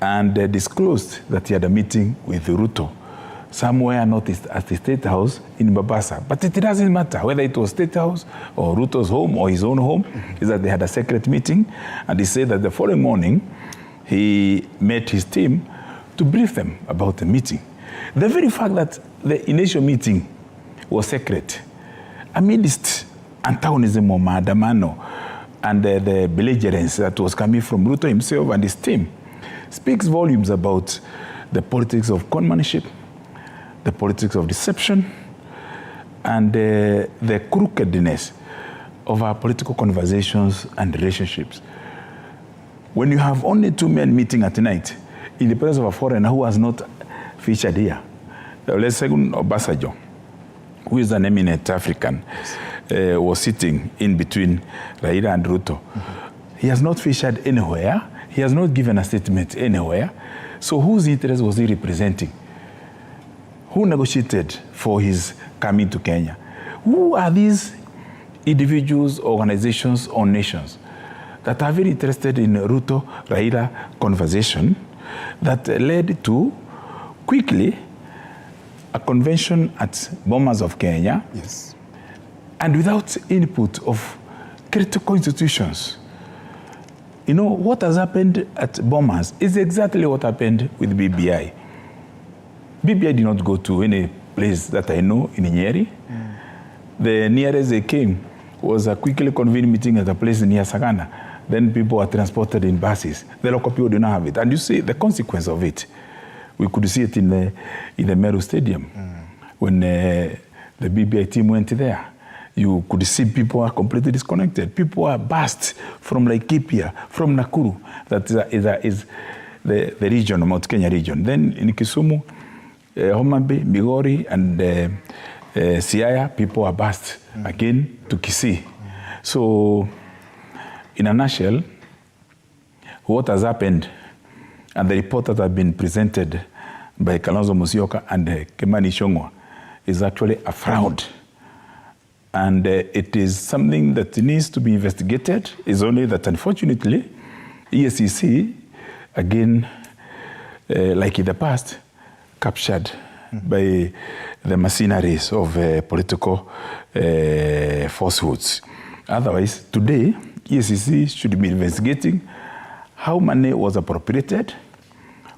and disclosed that he had a meeting with Ruto somewhere northeast at the Statehouse in Mombasa. But it doesn't matter whether it was Statehouse or Ruto's home or his own home, is that they had a secret meeting, and he said that the following morning he met his team to brief them about the meeting. The very fact that the initial meeting was secret, amidst antagonism or Maandamano and the belligerence that was coming from Ruto himself and his team, speaks volumes about the politics of conmanship, the politics of deception, and the crookedness of our political conversations and relationships. When you have only two men meeting at night in the presence of a foreigner who was not featured here, Olusegun Obasanjo, who is an eminent African, was sitting in between Raila and Ruto. He has not featured anywhere. He has not given a statement anywhere. So whose interest was he representing? Who negotiated for his coming to Kenya? Who are these individuals, organizations, or nations that are very interested in Ruto-Raila conversation that led to quickly a convention at Bomas of Kenya, yes, and without input of critical institutions? You know, what has happened at Bomas is exactly what happened with BBI. BBI did not go to any place that I know in Nyeri. The nearest they came was a quickly convened meeting at a place near Sagana. Then people were transported in buses. The local people did not have it. And you see the consequence of it. We could see it in the Meru Stadium when the BBI team went there. You could see people are completely disconnected. People are bussed from Laikipia, from Nakuru. That is the region, Mount Kenya region. Then in Kisumu, Homa Bay, Migori, and Siaya, people are bussed again to Kisii. So, in a nutshell, what has happened and the report that has been presented by Kalonzo Musyoka and Kimani Ichung'wah is actually a fraud. And it is something that needs to be investigated. It's only that, unfortunately, EACC, again, like in the past, captured by the mercenaries of political falsehoods. Otherwise, today, EACC should be investigating how money was appropriated,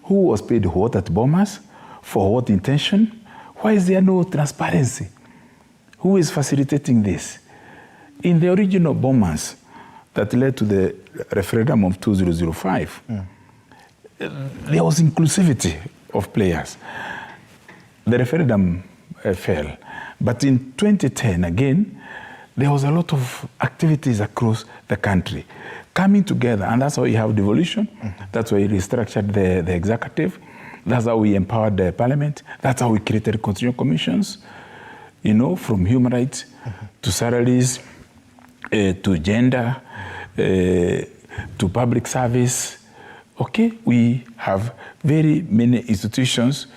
who was paid what at Bomas, for what intention, why is there no transparency? Who is facilitating this? In the original Bomas that led to the referendum of 2005, there was inclusivity of players. The referendum fell. But in 2010, again, there was a lot of activities across the country coming together, and that's how we have devolution. That's why we restructured the executive. That's how we empowered the parliament. That's how we created constitutional commissions, you know, from human rights to salaries, to gender, to public service. Okay, we have very many institutions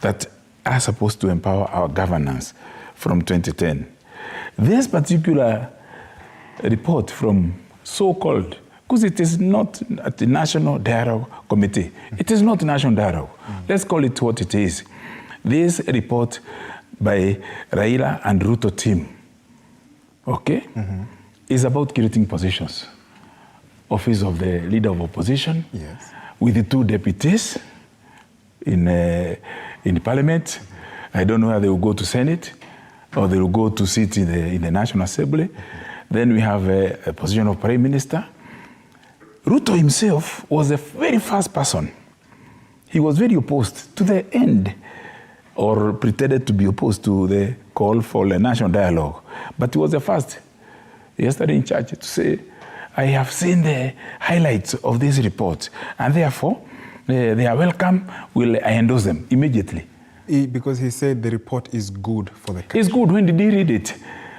that are supposed to empower our governance from 2010. This particular report from so-called, because it is not at the National Dialogue Committee. It is not National Dialogue. Let's call it what it is. This report by Raila and Ruto team, okay, is about creating positions. Office of the leader of opposition, yes, with the two deputies in parliament. I don't know whether they will go to Senate or they will go to sit in the National Assembly. Then we have a position of Prime Minister. Ruto himself was the very first person. He was very opposed to the end, or pretended to be opposed to the call for a national dialogue. But he was the first, yesterday in church, to say, I have seen the highlights of this report, and therefore, they are welcome. I endorse them immediately. Because he said the report is good for the country. It's good. When did he read it?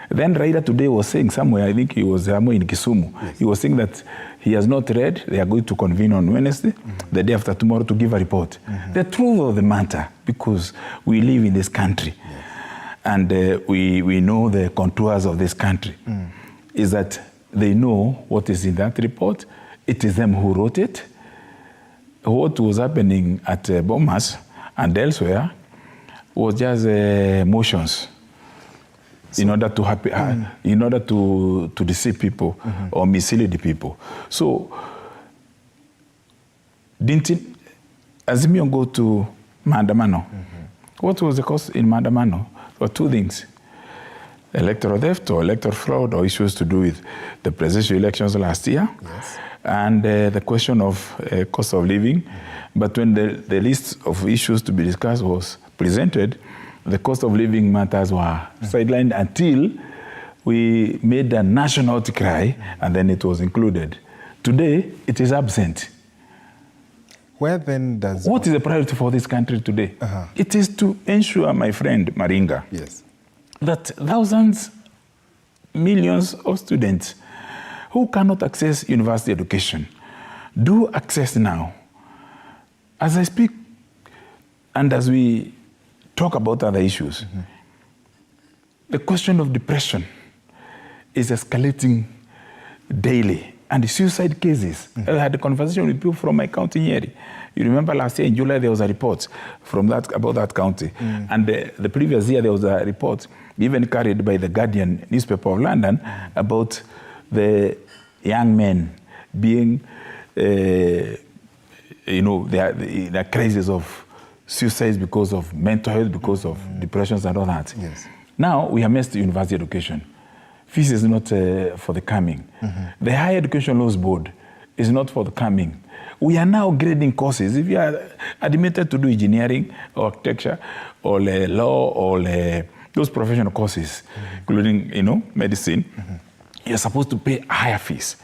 Then Raila today was saying somewhere, I think he was somewhere in Kisumu, yes, he was saying that he has not read. They are going to convene on Wednesday, the day after tomorrow, to give a report. The truth of the matter, because we live in this country, yes, and we know the contours of this country, is that they know what is in that report. It is them who wrote it. What was happening at Bomas and elsewhere was just motions in order to in order to deceive people or mislead people. So didn't Azimio go to maandamano? What was the cause in maandamano? There were two things: electoral theft or electoral fraud, or issues to do with the presidential elections last year, yes, and the question of cost of living. But when the list of issues to be discussed was presented, the cost of living matters were sidelined until we made a national outcry, and then it was included. Today, it is absent. Where then does... What is the priority for this country today? It is to ensure, my friend Maringa, yes, that thousands, millions of students who cannot access university education do access now. As I speak, and as we talk about other issues, the question of depression is escalating daily. And the suicide cases, I had a conversation with people from my county here. You remember last year in July, there was a report from about that county. And the previous year, there was a report even carried by the Guardian newspaper of London about the young men being, the crisis of suicides because of mental health, because of depressions and all that. Yes. Now, we have missed university education. Fees is not for the coming. The Higher Education Laws Board is not for the coming. We are now grading courses. If you are admitted to do engineering or architecture or law or those professional courses, including medicine, you're supposed to pay higher fees.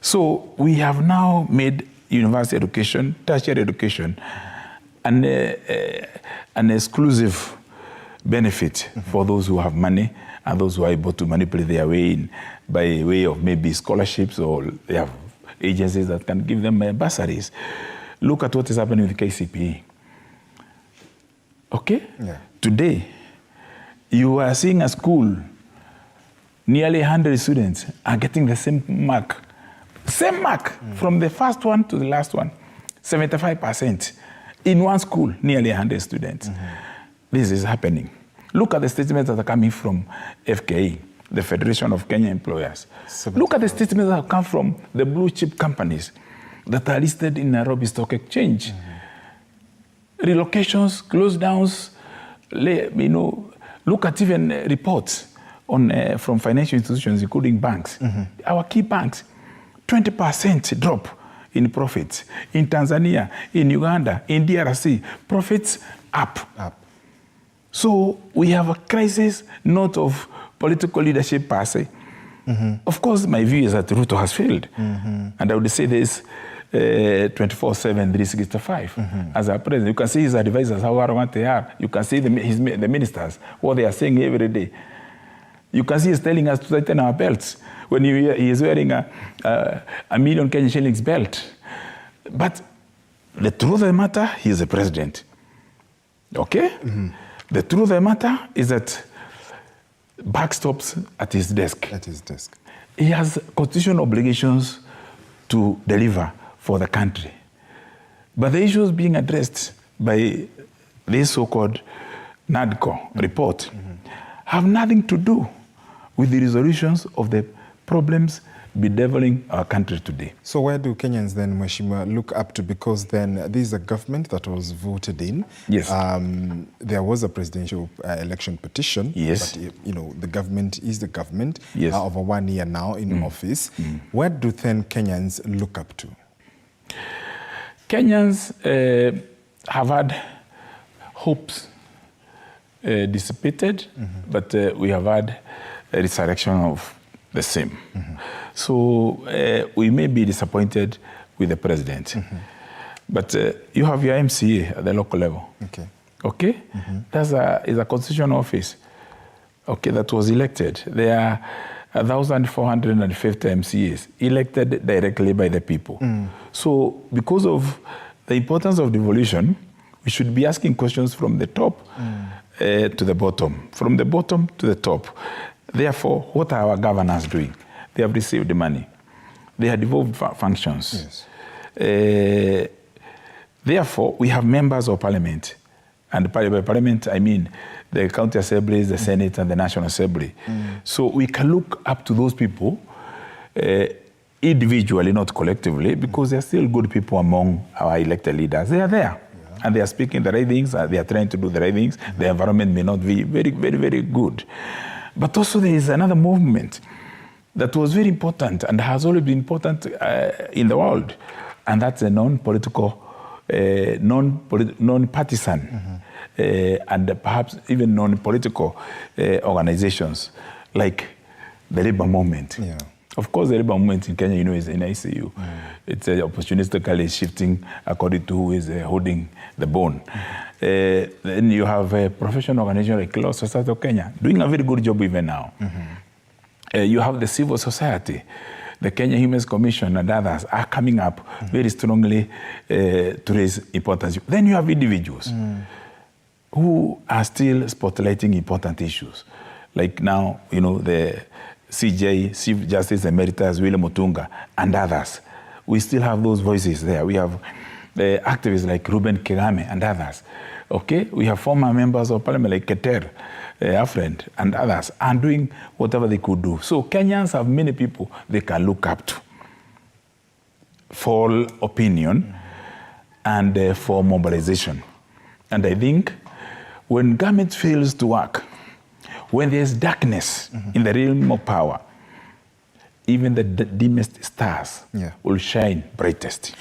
So we have now made university education, tertiary education, an exclusive benefit for those who have money and those who are able to manipulate their way in by way of maybe scholarships, or they have agencies that can give them bursaries. Look at what is happening with KCPE. Okay? Yeah. Today, you are seeing a school, nearly 100 students are getting the same mark. Same mark from the first one to the last one. 75% in one school, nearly 100 students. This is happening. Look at the statements that are coming from FKE, the Federation of Kenya Employers. Look at the statements that have come from the blue chip companies that are listed in Nairobi Stock Exchange. Relocations, close downs, look at even reports on from financial institutions, including banks. Our key banks, 20% drop in profits. In Tanzania, in Uganda, in DRC, profits up. So we have a crisis not of political leadership per se. Of course, my view is that Ruto has failed. And I would say this 24/7, 365. As a president, you can see his advisors, how arrogant they are. You can see the ministers, what they are saying every day. You can see he's telling us to tighten our belts when he is wearing a $1 million Kenyan shillings belt. But the truth of the matter, he is the president. Okay? The truth of the matter is that buck stops at his desk. At his desk. He has constitutional obligations to deliver for the country. But the issues being addressed by this so-called NADCO report have nothing to do with the resolutions of the problems bedeviling our country today. So where do Kenyans then, Mheshimiwa, look up to? Because then this is a government that was voted in. Yes. There was a presidential election petition. Yes. But, the government is the government. Yes. Over 1 year now in office. Where do then Kenyans look up to? Kenyans have had hopes dissipated, but we have had a resurrection of the same. So we may be disappointed with the president, but you have your MCA at the local level. Okay? That's is a constitutional office. Okay, that was elected. There are 1,450 MCAs elected directly by the people. So because of the importance of devolution, we should be asking questions from the top to the bottom, from the bottom to the top. Therefore, what are our governors doing? They have received the money. They have devolved functions. Yes. Therefore, we have members of parliament. And by parliament, I mean the county assemblies, the Senate, and the National Assembly. So we can look up to those people individually, not collectively, because they're still good people among our elected leaders. They are there. And they are speaking the right things, they are trying to do the right things. The environment may not be very, very, very good. But also there is another movement that was very important and has always been important in the world, and that's a non-political, non-partisan, and perhaps even non-political organizations like the labor movement. Of course, the labor movement in Kenya, is in ICU. It's opportunistically shifting according to who is holding the bone. Then you have a professional organization like Law Society of Kenya doing a very good job even now. You have the civil society the Kenya Human Rights Commission and others are coming up very strongly to raise importance. Then you have individuals who are still spotlighting important issues. Like now, the CJ, Chief Justice Emeritus William Mutunga, and others. We still have those voices there. We have activists like Ruben Kigame and others. Okay, we have former members of parliament like Keter, our friend, and others, and doing whatever they could do. So Kenyans have many people they can look up to for opinion and for mobilization. And I think when government fails to work, when there's darkness in the realm of power, even the dimmest stars will shine brightest.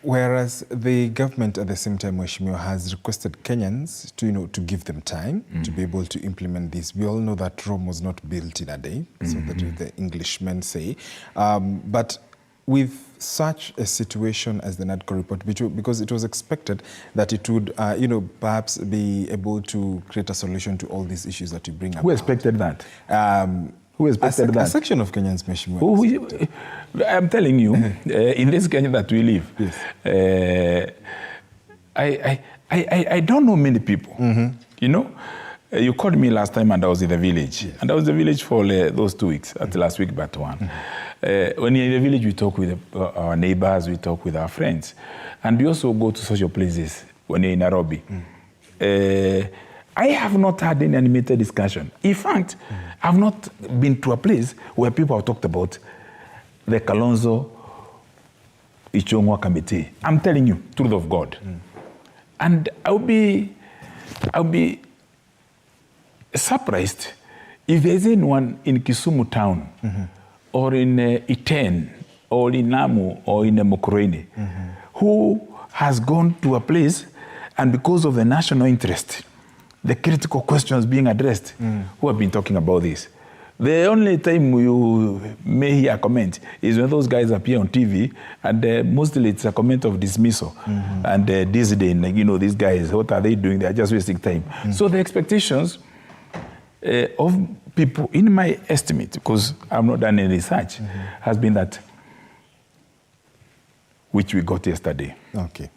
Whereas the government at the same time, Mheshimiwa, has requested Kenyans to, to give them time to be able to implement this. We all know that Rome was not built in a day, so that the Englishmen say. But with such a situation as the NADCO report, because it was expected that it would, perhaps be able to create a solution to all these issues that you bring up. Who expected that? Who expected that? A section of Kenyans, Mheshimiwa. I'm telling you, in this Kenya that we live, I don't know many people. You called me last time and I was in the village. And I was in the village for those 2 weeks, until last week but one. When you're in the village, we talk with our neighbors, we talk with our friends. And we also go to social places when you're in Nairobi. I have not had any animated discussion. In fact, I've not been to a place where people have talked about the Kalonzo Ichung'wa committee. I'm telling you, truth of God. And I'll be surprised if there's anyone in Kisumu town or in Iten or in Namu or in Mukurweini who has gone to a place and because of the national interest, the critical questions being addressed, who have been talking about this. The only time you may hear a comment is when those guys appear on TV, and mostly it's a comment of dismissal and disdain. Like, these guys, what are they doing? They're just wasting time. So the expectations of people, in my estimate, because I've not done any research, has been that which we got yesterday. Okay.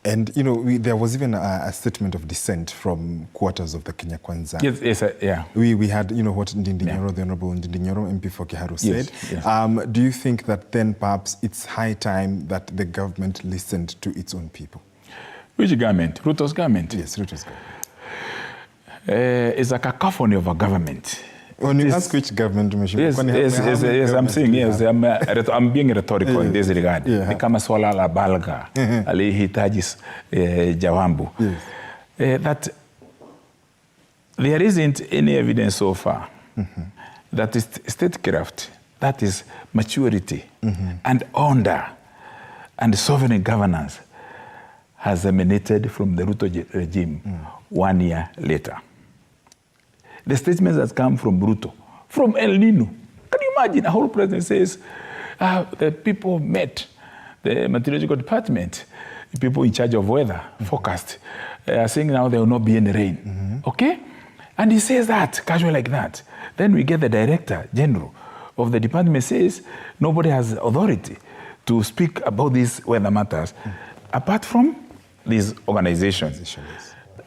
And, there was even a statement of dissent from quarters of the Kenya Kwanza. Yes, yeah. We had, what Ndindi Nyoro, the Honorable Ndindi Nyoro, MP for Kiharu, said. Yes. Do you think that then perhaps it's high time that the government listened to its own people? Which government? Ruto's government? Yes, Ruto's government. It's a cacophony of a government. When you ask which government, yes, I'm saying yes. I'm being rhetorical in this regard. Ni kama swala la balga alihitaji jawabu. That there isn't any evidence so far that is statecraft, that is maturity and order and sovereign governance has emanated from the Ruto regime 1 year later. The statements that come from Ruto, from El Nino. Can you imagine? A whole president says, the people met, the meteorological department, the people in charge of weather, forecast, are saying now there will not be any rain. Okay? And he says that, casual like that. Then we get the director general of the department says, nobody has authority to speak about these weather matters, apart from these organizations.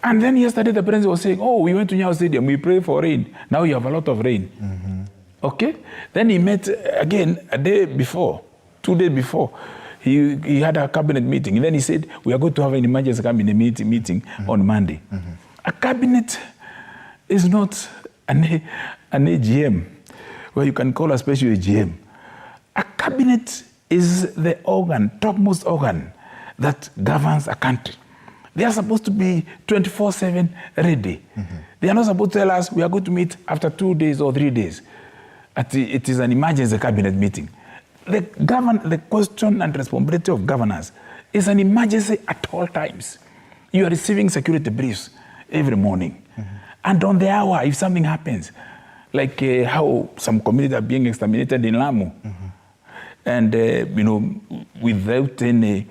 And then yesterday the president was saying, we went to Nyayo Stadium, we prayed for rain. Now you have a lot of rain. Okay? Then he met again a day before, 2 days before. He had a cabinet meeting. And then he said, we are going to have an emergency cabinet meeting on Monday. A cabinet is not an AGM where you can call a special AGM. A cabinet is the organ, topmost organ that governs a country. They are supposed to be 24/7 ready. They are not supposed to tell us we are going to meet after 2 days or 3 days. It is an emergency cabinet meeting. The question and responsibility of governance is an emergency at all times. You are receiving security briefs every morning. And on the hour, if something happens, like how some communities are being exterminated in Lamu, and without any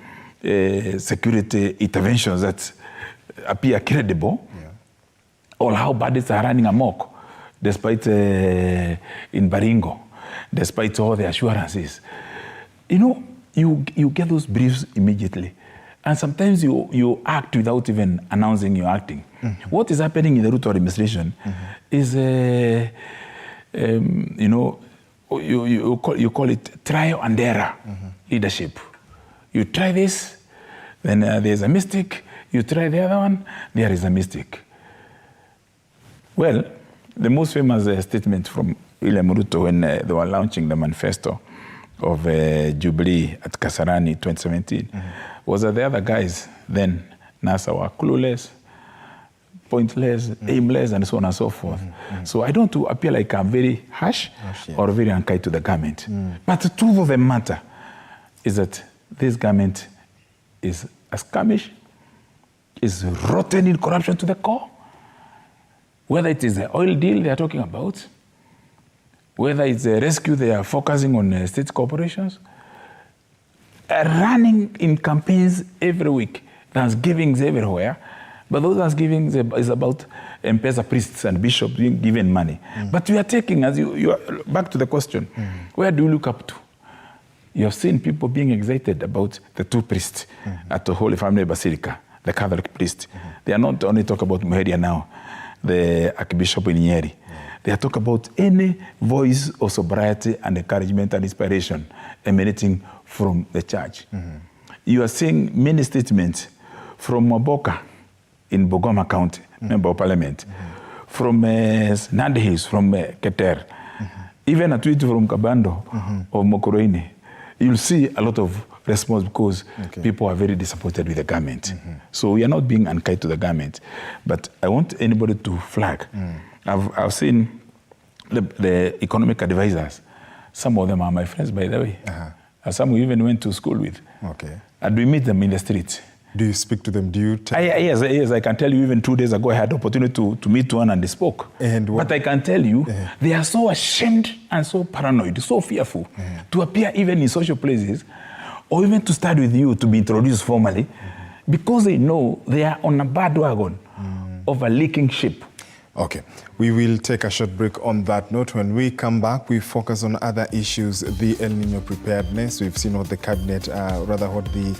security interventions that appear credible, or how bandits are running amok, despite in Baringo. despite all the assurances. You know, you get those briefs immediately. And sometimes you act without even announcing you're acting. What is happening in the root of administration is, you know, you call it trial and error leadership. You try this, then there's a mistake. You try the other one, there is a mistake. Well, the most famous statement from William Ruto when they were launching the manifesto of Jubilee at Kasarani 2017 was that the other guys then, NASA, were clueless, pointless, aimless, and so on and so forth. So I don't want to appear like I'm very harsh or very unkind to the government. But the truth of the matter is that this government is a skirmish, is rotten in corruption to the core. Whether it is the oil deal they are talking about, whether it's the rescue they are focusing on state corporations, running in campaigns every week, Thanksgivings everywhere, but those Thanksgivings is about M-Pesa priests and bishops being given money. But we are taking, as you are, back to the question, where do you look up to? You have seen people being excited about the two priests at the Holy Family Basilica, the Catholic priest. They are not only talking about Muheria now, the Archbishop in Nyeri. They are talking about any voice of sobriety and encouragement and inspiration emanating from the church. You are seeing many statements from Maboka in Bogoma County, Member of Parliament, from Nandhis, from Keter, even a tweet from Kabando or Mokoroini. You'll see a lot of response because people are very disappointed with the government. So we are not being unkind to the government, but I want anybody to flag. I've seen the economic advisors. Some of them are my friends, by the way. Some we even went to school with. And we meet them in the street. Do you speak to them? Do you tell yes, I can tell you even 2 days ago I had the opportunity to meet one and they spoke. But I can tell you, they are so ashamed and so paranoid, so fearful to appear even in social places or even to start with you to be introduced formally because they know they are on a bad wagon of a leaking ship. Okay, we will take a short break on that note. When we come back, we focus on other issues, the El Nino preparedness. We've seen what the cabinet, what the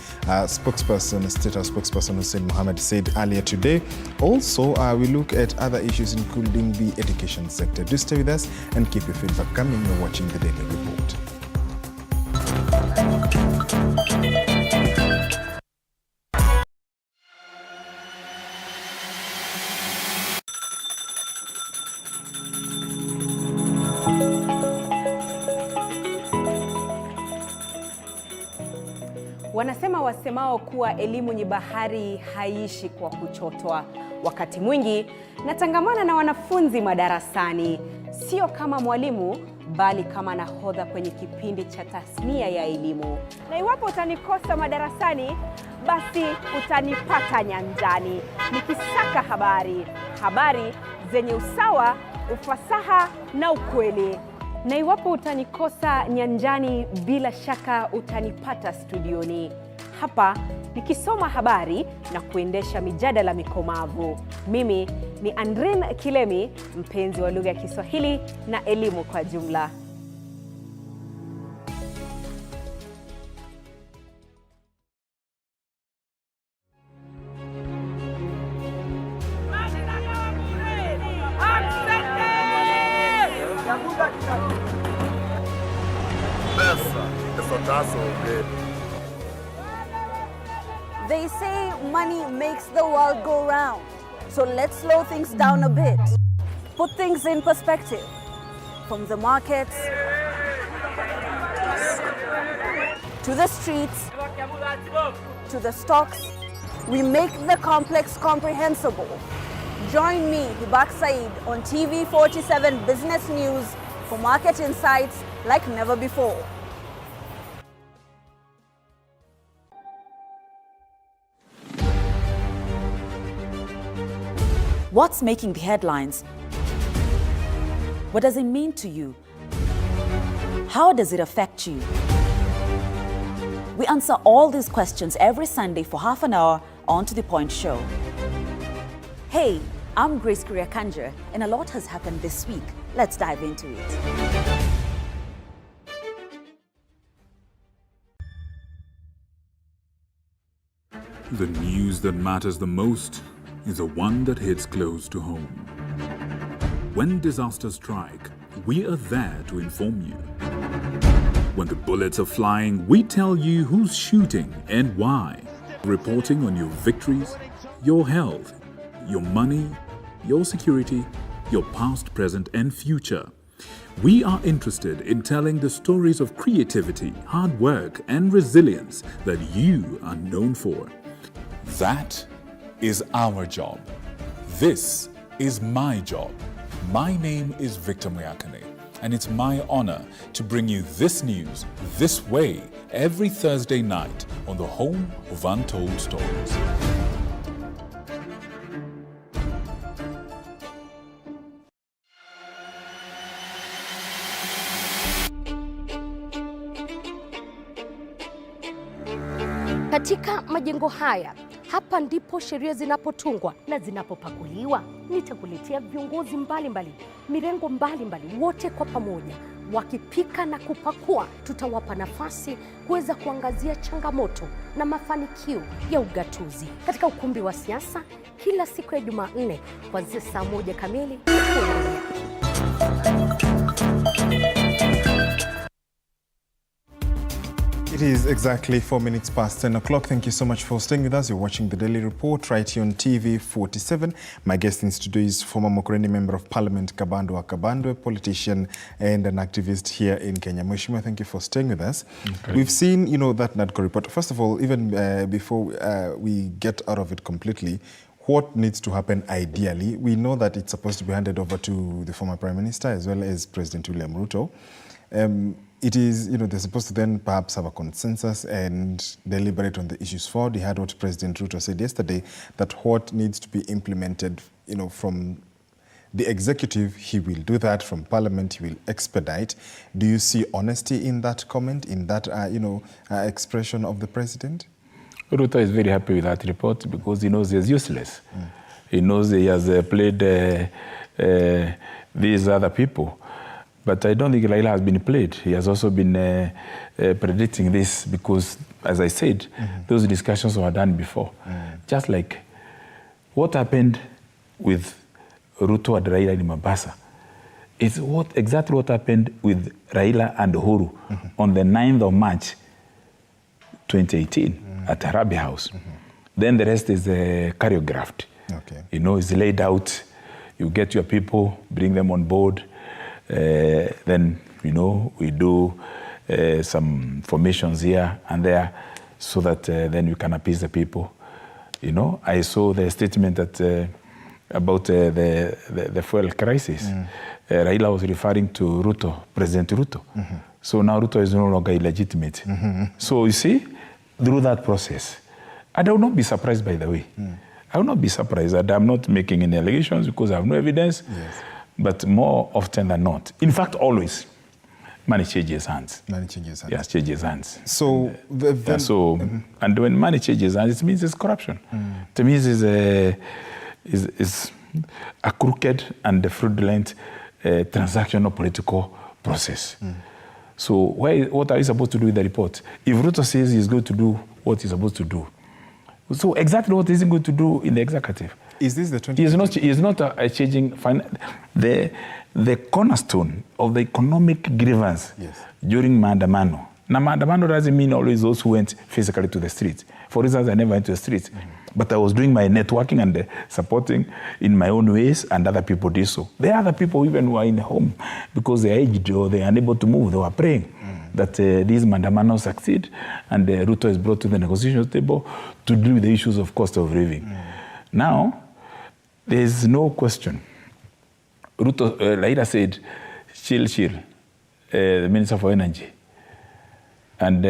spokesperson, Statehouse spokesperson Hussein Mohammed said earlier today. Also, we look at other issues, including the education sector. Do stay with us and keep your feedback coming. You're watching the Daily Report. Wanasema wasemao kuwa elimu ni bahari haishi kwa kuchotwa. Wakati mwingi natangamana na wanafunzi madarasani, sio kama mwalimu bali kama nahodha kwenye kipindi cha tasnia ya elimu. Na iwapo utanikosa madarasani, basi utanipata nyanjani nikisaka habari zenye usawa, ufasaha na ukweli. Na iwapo utanikosa nyanjani, bila shaka utanipata studioni hapa nikisoma habari na kuendesha mijadala mikomavu. Mimi ni Andrin Kilemi, mpenzi wa lugha ya Kiswahili na elimu kwa jumla. They say money makes the world go round. So let's slow things down a bit. Put things in perspective. From the markets to the streets to the stocks, we make the complex comprehensible. Join me, Hibak Saeed, on TV47 Business News for market insights like never before. What's making the headlines? What does it mean to you? How does it affect you? We answer all these questions every Sunday for half an hour on To The Point Show. Hey, I'm Grace Kuriakanja, and a lot has happened this week. Let's dive into it. The news that matters the most is the one that hits close to home. When disasters strike, we are there to inform you. When the bullets are flying, we tell you who's shooting and why. Reporting on your victories, your health, your money, your security, your past, present, and future. We are interested in telling the stories of creativity, hard work, and resilience that you are known for. That is our job. This is my job. My name is Victor Moyakane, and it's my honor to bring you this news this way every Thursday night on the home of Untold Stories. Katika majengo haya, hapa ndipo sheria zinapotungwa na zinapopakuliwa. Nitakuletea viongozi mbalimbali, mirengo mbalimbali, wote kwa pamoja wakipika na kupakua. Tutawapa nafasi kuweza kuangazia changamoto na mafanikio ya ugatuzi katika ukumbi wa siasa kila siku ya Jumanne kuanzia saa 1 kamili. It is exactly 4 minutes past 10 o'clock. Thank you so much for staying with us. You're watching the Daily Report right here on TV47. My guest in studio is former Mokoreni Member of Parliament Kabando Wa Kabando, a politician and an activist here in Kenya. Mheshimiwa, thank you for staying with us. Okay. We've seen, that NADCO report. First of all, even before we get out of it completely, what needs to happen ideally? We know that it's supposed to be handed over to the former Prime Minister as well as President William Ruto. It is, they're supposed to then perhaps have a consensus and deliberate on the issues forward. We heard what President Ruto said yesterday, that what needs to be implemented, from the executive, he will do that. From Parliament, he will expedite. Do you see honesty in that comment, in that, expression of the President? Ruto is very happy with that report because he knows he's useless. He knows he has played these other people. But I don't think Raila has been played. He has also been predicting this because, as I said, those discussions were done before. Just like what happened with Ruto and Raila in Mombasa. It's exactly what happened with Raila and Uhuru on the 9th of March 2018 at Arabi House. Then the rest is choreographed. Okay. It's laid out. You get your people, bring them on board. Then, we do some formations here and there so that then we can appease the people. I saw the statement that about the fuel crisis. Raila was referring to Ruto, President Ruto. So now Ruto is no longer illegitimate. So you see, through that process, and I will not be surprised, by the way. I will not be surprised that I'm not making any allegations because I have no evidence. Yes. But more often than not, in fact, always, money changes hands. Money changes hands. Yes, changes hands. So, and when money changes hands, it means it's corruption. It means it's a crooked and fraudulent transactional political process. So, what are you supposed to do with the report? If Ruto says he's going to do what he's supposed to do, so exactly what is he going to do in the executive? Is this the 20? He is not changing the cornerstone of the economic grievance during Maandamano. Now, Maandamano doesn't mean always those who went physically to the streets. For instance, I never went to the streets, but I was doing my networking and supporting in my own ways, and other people did so. There are other people even who are in home because they are aged or they are unable to move. They were praying that these Maandamano succeed, and Ruto is brought to the negotiation table to deal with the issues of cost of living. Now, there is no question. Ruto, Raila said, chill, the Minister for Energy, and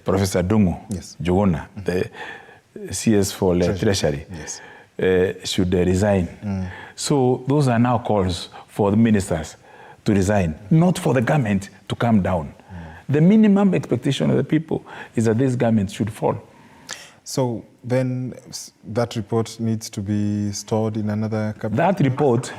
Professor Dungu, Jogona, the CS for Treasury, should resign. So those are now calls for the ministers to resign, not for the government to come down. The minimum expectation of the people is that this government should fall. So then that report needs to be stored in another cabinet? That report,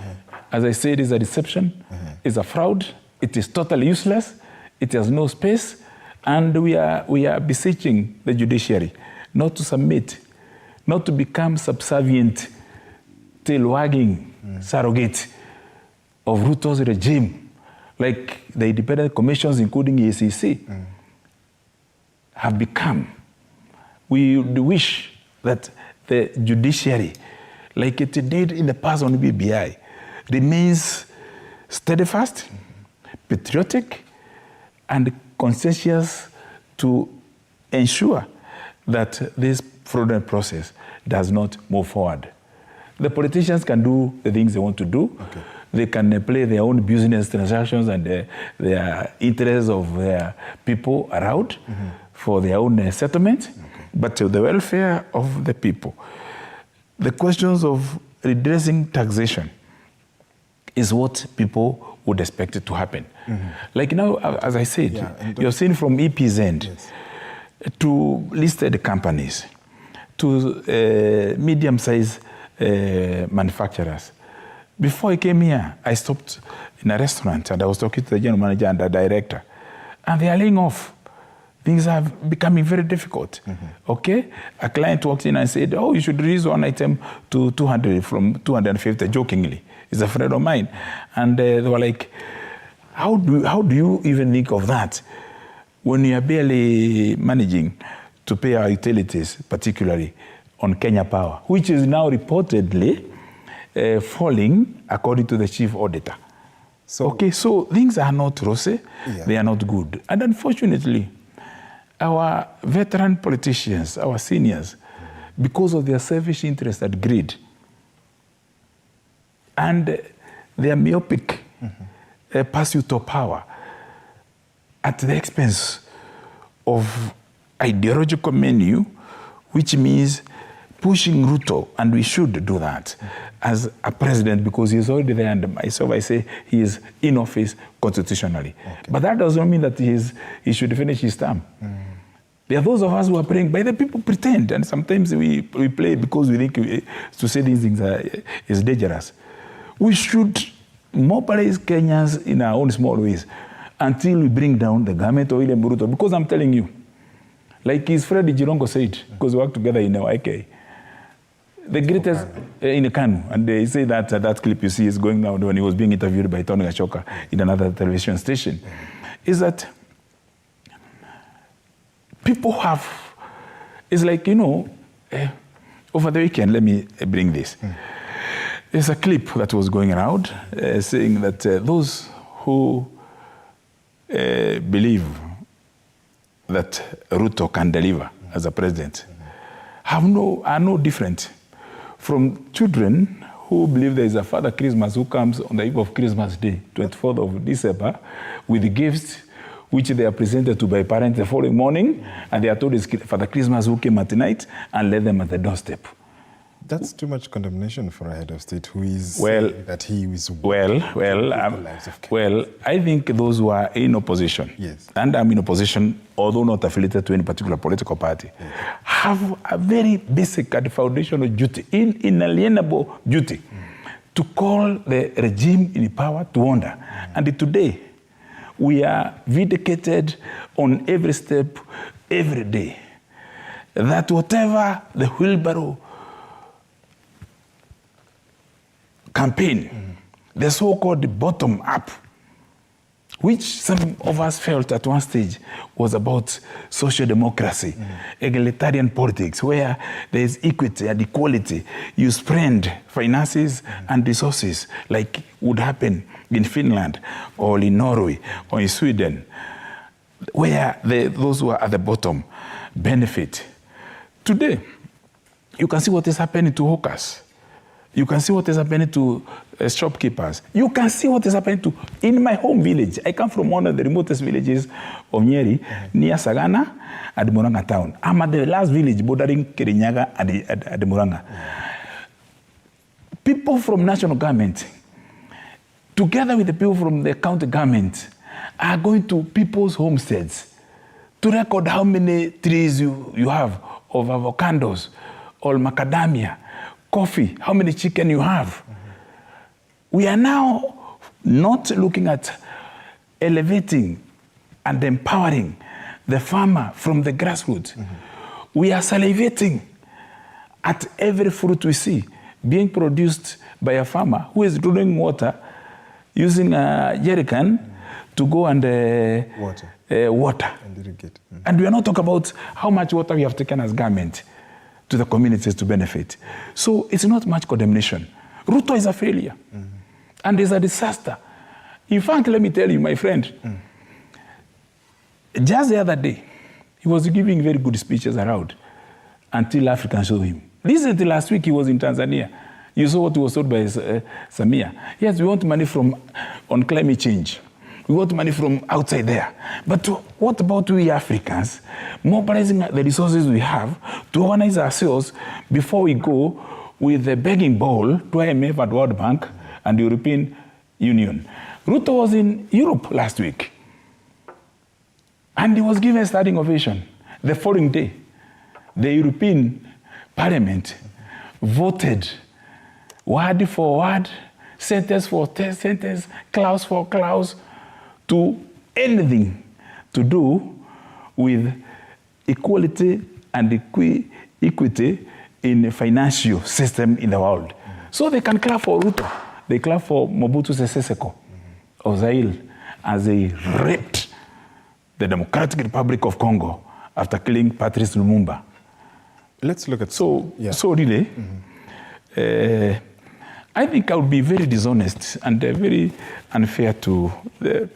as I said, is a deception, is a fraud, it is totally useless, it has no space, and we are beseeching the judiciary not to submit not to become subservient, tail-wagging surrogate of Ruto's regime, like the independent commissions, including EACC, have become. We would wish that the judiciary, like it did in the past on BBI, remains steadfast, patriotic, and conscientious to ensure that this fraudulent process does not move forward. The politicians can do the things they want to do. Okay. They can play their own business transactions and their interests of their people around for their own settlement, but to the welfare of the people. The questions of redressing taxation is what people would expect it to happen. Like now, as I said, you're seeing from EP's end to listed companies, to medium-sized manufacturers. Before I came here, I stopped in a restaurant and I was talking to the general manager and the director, and they are laying off. Things are becoming very difficult. Okay? A client walked in and said, oh, you should raise one item to 200 from 250, jokingly. He's a friend of mine. And they were like, how do you even think of that when you are barely managing to pay our utilities, particularly on Kenya Power, which is now reportedly falling according to the chief auditor. So things are not rosy, they are not good. And unfortunately, our veteran politicians, our seniors, because of their selfish interest and greed, and their myopic pursuit of power at the expense of ideological menu, which means pushing Ruto, and we should do that as a president because he's already there, and myself, I say he is in office constitutionally. But that doesn't mean that he should finish his term. There are those of us who are praying, but the people pretend, and sometimes we play because we think to say these things is dangerous. We should mobilize Kenyans in our own small ways until we bring down the government of William Ruto. Because I'm telling you, like his friend Jirongo said, because we work together in YK, the greatest in Kanu, and they say that that clip you see is going now when he was being interviewed by Tony Gachoka in another television station, is that people have, it's like, over the weekend, let me bring this. There's a clip that was going around saying that those who believe that Ruto can deliver as a president are no different from children who believe there is a Father Christmas who comes on the eve of Christmas Day, 24th of December, with gifts which they are presented to by parents the following morning, and they are told it's Father Christmas who came at night and led them at the doorstep. That's too much condemnation for a head of state who is saying that he is I think those who are in opposition, and I'm in opposition, although not affiliated to any particular political party, have a very basic and foundational duty, inalienable duty, to call the regime in power to order. And today, we are vindicated on every step, every day, that whatever the wheelbarrow campaign, the so-called bottom-up, which some of us felt at one stage was about social democracy, egalitarian politics, where there is equity and equality. You spend finances and resources like would happen in Finland or in Norway or in Sweden, where those who are at the bottom benefit. Today, you can see what is happening to hawkers. You can see what is happening to shopkeepers. You can see what is happening to, in my home village. I come from one of the remotest villages of Nyeri, near Sagana at Muranga town. I'm at the last village bordering Kirinyaga at the Muranga. People from national government, together with the people from the county government, are going to people's homesteads to record how many trees you have of avocados or macadamia, coffee, how many chicken you have. We are now not looking at elevating and empowering the farmer from the grassroots. We are salivating at every fruit we see being produced by a farmer who is drawing water using a jerrycan to go and water. And irrigate. And we are not talking about how much water we have taken as government to the communities to benefit. So it's not much condemnation. Ruto is a failure and is a disaster. In fact, let me tell you, my friend, just the other day, he was giving very good speeches around until Africans saw him. Recently, last week, he was in Tanzania. You saw what he was told by Samia. Yes, we want money on climate change. We want money from outside there. But what about we Africans mobilizing the resources we have to organize ourselves before we go with the begging bowl to IMF and World Bank and the European Union? Ruto was in Europe last week. And he was given a standing ovation. The following day, the European Parliament voted word for word, sentence for sentence, clause for clause, to anything to do with equality and equity in the financial system in the world. So they can clap for Ruto. They clap for Mobutu Sese Seko of Zaire as they raped the Democratic Republic of Congo after killing Patrice Lumumba. Let's look at... So really, I think I would be very dishonest and very unfair to the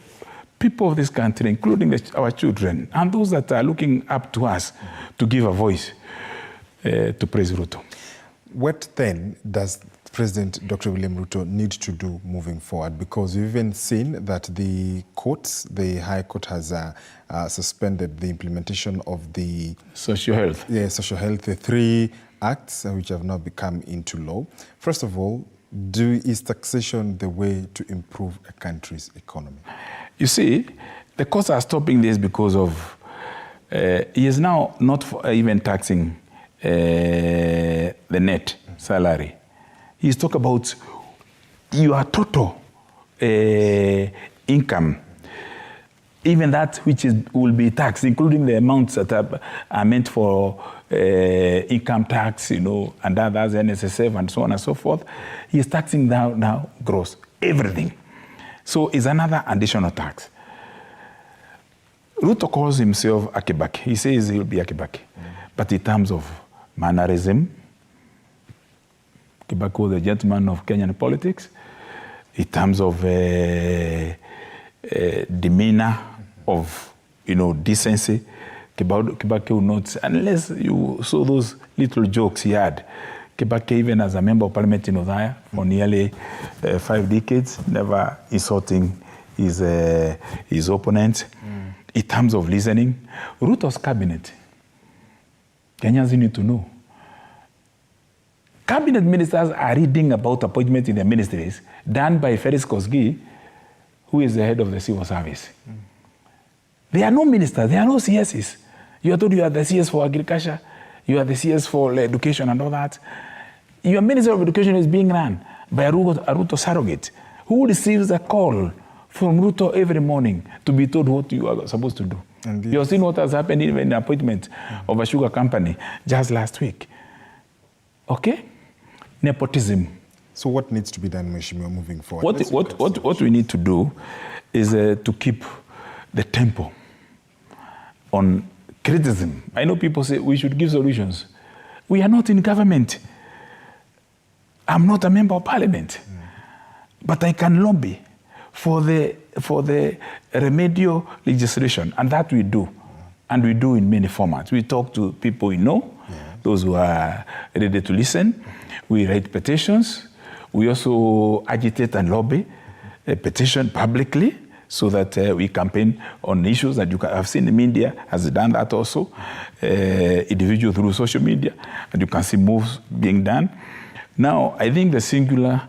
people of this country, including our children, and those that are looking up to us to give a voice to praise Ruto. What then does President Dr. William Ruto need to do moving forward? Because we've even seen that the courts, the High Court has suspended the implementation of the... Social health. Yeah, social health, the 3 acts which have now become into law. First of all, is taxation the way to improve a country's economy? You see, the courts are stopping this because of, he is now not even taxing the net salary. He's talking about your total income, even that which will be taxed, including the amounts that are meant for income tax, and others, NSSF, and so on and so forth. He's taxing now gross, everything. So it's another additional tax. Ruto calls himself a Kibaki. He says he'll be a Kibaki. But in terms of mannerism, Kibaki was a gentleman of Kenyan politics. In terms of demeanor, of decency, Kibaki will not, unless you saw those little jokes he had. Kibaki, even as a member of parliament in Othaya for nearly 5 decades, never insulting his opponent. In terms of listening, Ruto's cabinet, Kenyans need to know. Cabinet ministers are reading about appointments in the ministries done by Felix Kosgei, who is the head of the civil service. There are no ministers, there are no CSs. You are told you are the CS for agriculture, you are the CS for education and all that. Your Minister of Education is being run by a Ruto surrogate who receives a call from Ruto every morning to be told what you are supposed to do. Indeed. You have seen what has happened even in the appointment of a sugar company just last week. Okay? Nepotism. So what needs to be done, Mheshimiwa, moving forward? What we need to do is to keep the tempo on criticism. I know people say we should give solutions. We are not in government. I'm not a member of parliament, but I can lobby for the remedial legislation, and that we do, and we do in many formats. We talk to people we know, those who are ready to listen. We write petitions. We also agitate and lobby a petition publicly so that we campaign on issues that you have seen the media has done that also, individual through social media, and you can see moves being done. Now, I think the singular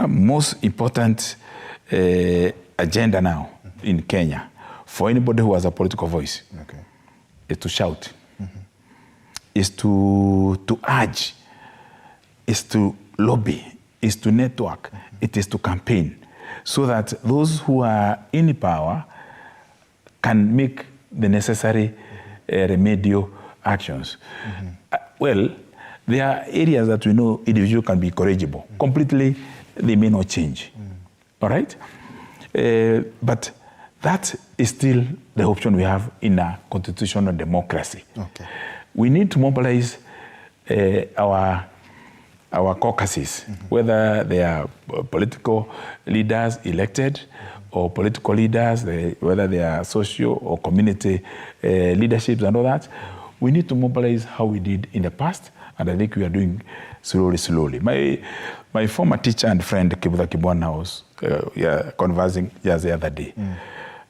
most important agenda now in Kenya for anybody who has a political voice is to shout, is to urge, is to lobby, is to network, it is to campaign, so that those who are in power can make the necessary remedial actions. well, there are areas that we know individual can be corrigible. Completely, they may not change. All right? But that is still the option we have in a constitutional democracy. Okay. We need to mobilize our caucuses, whether they are political leaders elected or political leaders, whether they are social or community leaderships and all that. We need to mobilize how we did in the past, and I think we are doing slowly. My former teacher and friend, Kabando Wa Kabando, was conversing just the other day.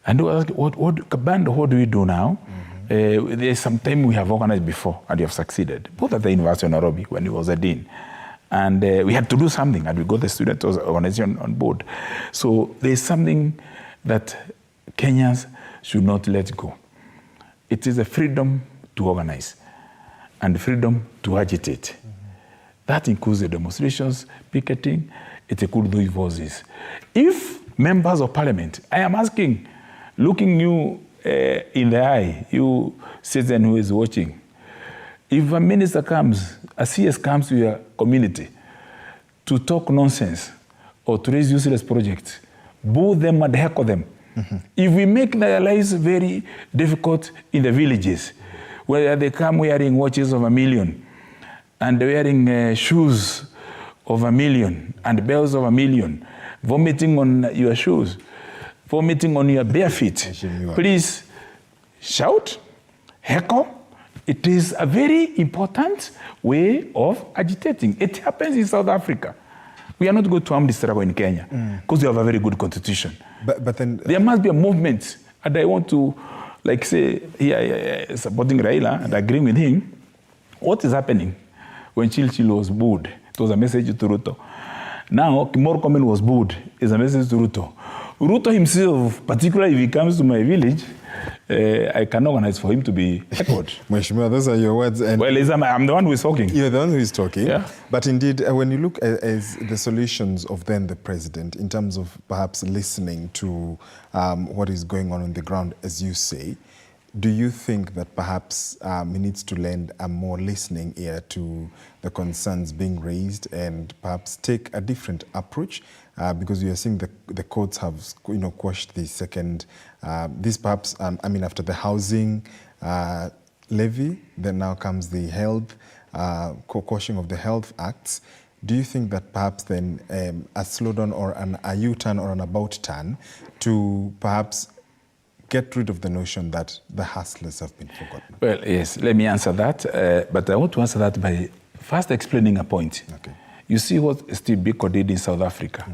And he was asking, Kabando, what do we do now? There's some time we have organized before, and we have succeeded, both at the University of Nairobi when he was a dean. And we had to do something, and we got the student organization on board. So there's something that Kenyans should not let go. It is a freedom to organize and freedom to agitate. That includes the demonstrations, picketing, it includes those voices. If members of parliament, I am asking, looking you in the eye, you citizen who is watching, if a minister comes, a CS comes to your community to talk nonsense or to raise useless projects, boo them and heckle them. If we make their lives very difficult in the villages, where they come wearing watches of $1 million and wearing shoes of $1 million and bells of $1 million, vomiting on your shoes, vomiting on your bare feet, please shout, heckle. It is a very important way of agitating. It happens in South Africa. We are not going to arm the struggle in Kenya because we have a very good constitution. But then there must be a movement, and I want to, like, say here, supporting Raila and agreeing with him. What is happening when Chilchil was booed? It was a message to Ruto. Now, Kimor was booed. It's a message to Ruto. Ruto himself, particularly if he comes to my village, I can organize for him to be echoed. Mheshimiwa, those are your words. And well, I'm the one who is talking. You're the one who is talking. Yeah. But indeed, when you look at the solutions of then the president, in terms of perhaps listening to what is going on the ground, as you say, do you think that perhaps he needs to lend a more listening ear to the concerns being raised and perhaps take a different approach? Because you are seeing the courts have, quashed the second, this perhaps, after the housing levy, then now comes the health, quashing of the health acts. Do you think that perhaps then a slowdown or a U-turn or an about turn to perhaps get rid of the notion that the hustlers have been forgotten? Well, yes, let me answer that. But I want to answer that by first explaining a point. Okay. You see what Steve Biko did in South Africa,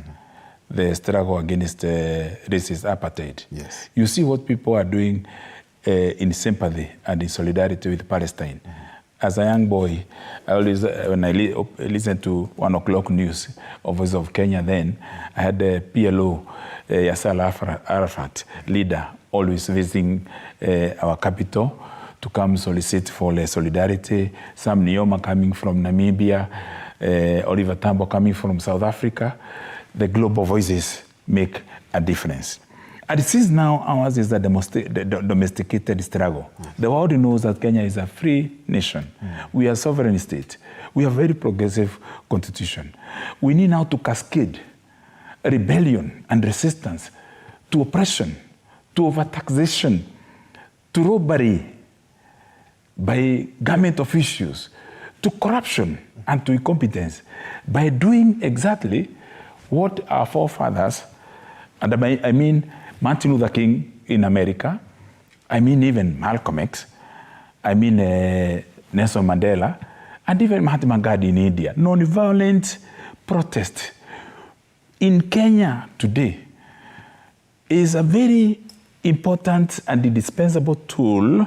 the struggle against racist apartheid. Yes. You see what people are doing in sympathy and in solidarity with Palestine. As a young boy, I always, when I listened to 1 o'clock news of Voice of Kenya then, I had the PLO, Yasser Arafat, leader, always visiting our capital to come solicit for solidarity. Sam Nujoma coming from Namibia, Oliver Tambo coming from South Africa. The global voices make a difference. And since now ours is the domesticated struggle. The world knows that Kenya is a free nation. We are a sovereign state. We have a very progressive constitution. We need now to cascade rebellion and resistance to oppression, to overtaxation, to robbery by government officials, to corruption and to incompetence by doing exactly what our forefathers, and I mean Martin Luther King in America, I mean even Malcolm X, I mean Nelson Mandela, and even Mahatma Gandhi in India. Non-violent protest in Kenya today is a very important and indispensable tool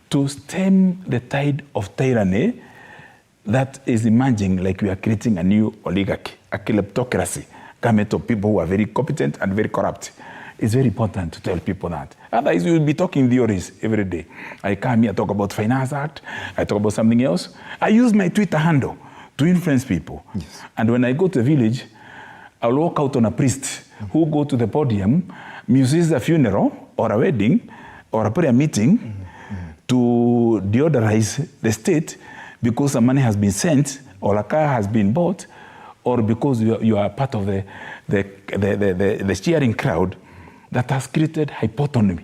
to stem the tide of tyranny that is emerging, like we are creating a new oligarchy, a kleptocracy, government of people who are very competent and very corrupt. It's very important to tell people that. Otherwise, we will be talking theories every day. I come here, talk about Finance Act, I talk about something else. I use my Twitter handle to influence people. Yes. And when I go to a village, I'll walk out on a priest who go to the podium, muses a funeral or a wedding or a prayer meeting to deodorize the state because the money has been sent or a car has been bought, or because you are part of the cheering crowd that has created hypotomy,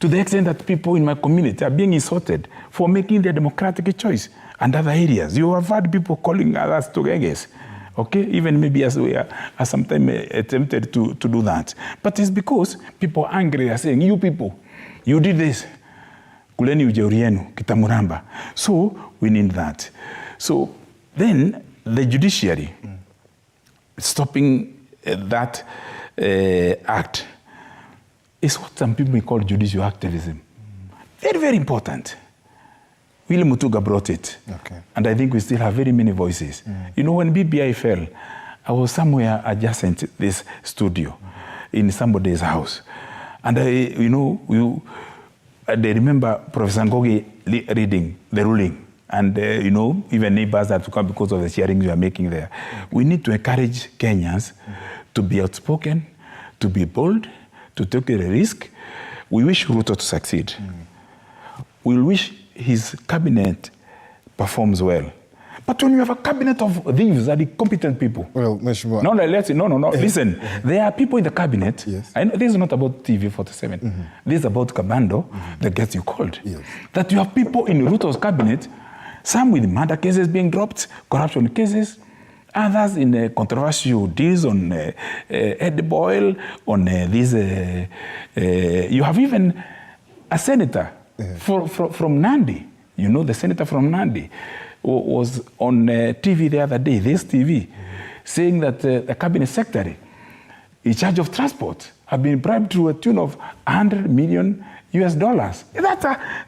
to the extent that people in my community are being insulted for making their democratic choice and other areas. You have had people calling others to ganges, okay? Even maybe as we are sometimes attempted to do that. But it's because people are angry, are saying, you people, you did this. Kuleni ujeurienu, kitamuramba. So we need that. So then the judiciary stopping that act is what some people call judicial activism. Very, very important. William Mutuga brought it. Okay. And I think we still have very many voices. You know, when BBI fell, I was somewhere adjacent this studio in somebody's house. And I remember Professor Ngogi reading the ruling. And, even neighbors had to come because of the hearings we are making there. We need to encourage Kenyans to be outspoken, to be bold, to take a risk. We wish Ruto to succeed. We wish his cabinet performs well. But when you have a cabinet of thieves and incompetent people. Well, Mheshimiwa. No. Listen, there are people in the cabinet. Yes. I know this is not about TV47. This is about Kabando that gets you called. Yes. That you have people in Ruto's cabinet, some with murder cases being dropped, corruption cases, others in controversial deals on edible oil, on this. You have even a senator from Nandi. You know, the senator from Nandi was on TV the other day, this TV, saying that the cabinet secretary in charge of transport have been bribed to a tune of $100 million.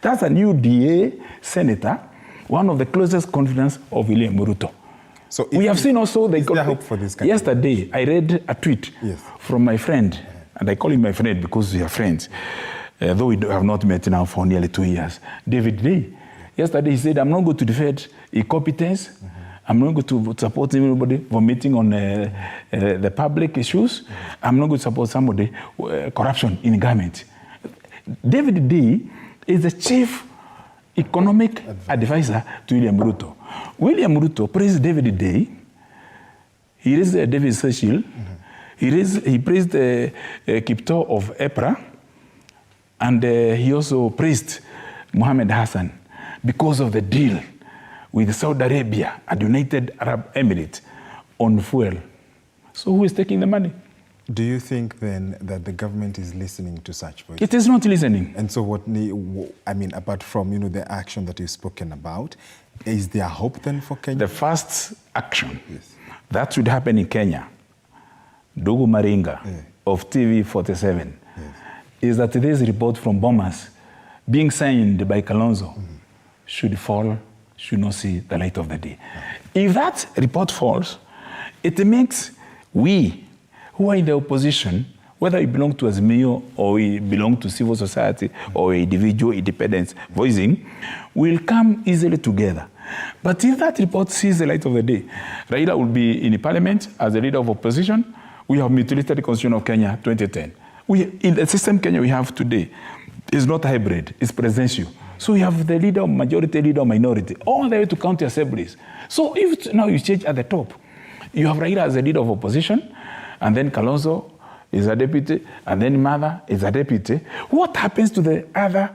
That's a new DA senator, one of the closest confidants of William Ruto. So we have seen also the hope for this country. Yesterday, I read a tweet from my friend, and I call him my friend because we are friends, though we have not met now for nearly 2 years. David Day. Yesterday, he said, I'm not going to defend incompetence. I'm not going to support anybody vomiting on the public issues. I'm not going to support somebody corruption in government. David Day is the chief economic advisor to William Ruto. William Ruto praised David Day. He raised David Sechil. He praised Kipto of EPRA. And he also praised Mohammed Hassan because of the deal with Saudi Arabia and United Arab Emirates on fuel. So who is taking the money? Do you think then that the government is listening to such voices? It is not listening. And so apart from the action that you've spoken about, is there hope then for Kenya? The first action that should happen in Kenya, Ndugu Maringa of TV47, is that this report from bombers being signed by Kalonzo should not see the light of the day. If that report falls, it makes we who are in the opposition, whether we belong to Azimio or we belong to civil society or individual independence voicing, will come easily together. But if that report sees the light of the day, Raila will be in the parliament as the leader of opposition. We have mutilated the Constitution of Kenya 2010. In the system Kenya we have today, it's not hybrid, it's presidential. So we have the leader of majority, leader of minority, all the way to county assemblies. So if now you change at the top, you have Raila as the leader of opposition, and then Kalonzo is a deputy, and then Mother is a deputy. What happens to the other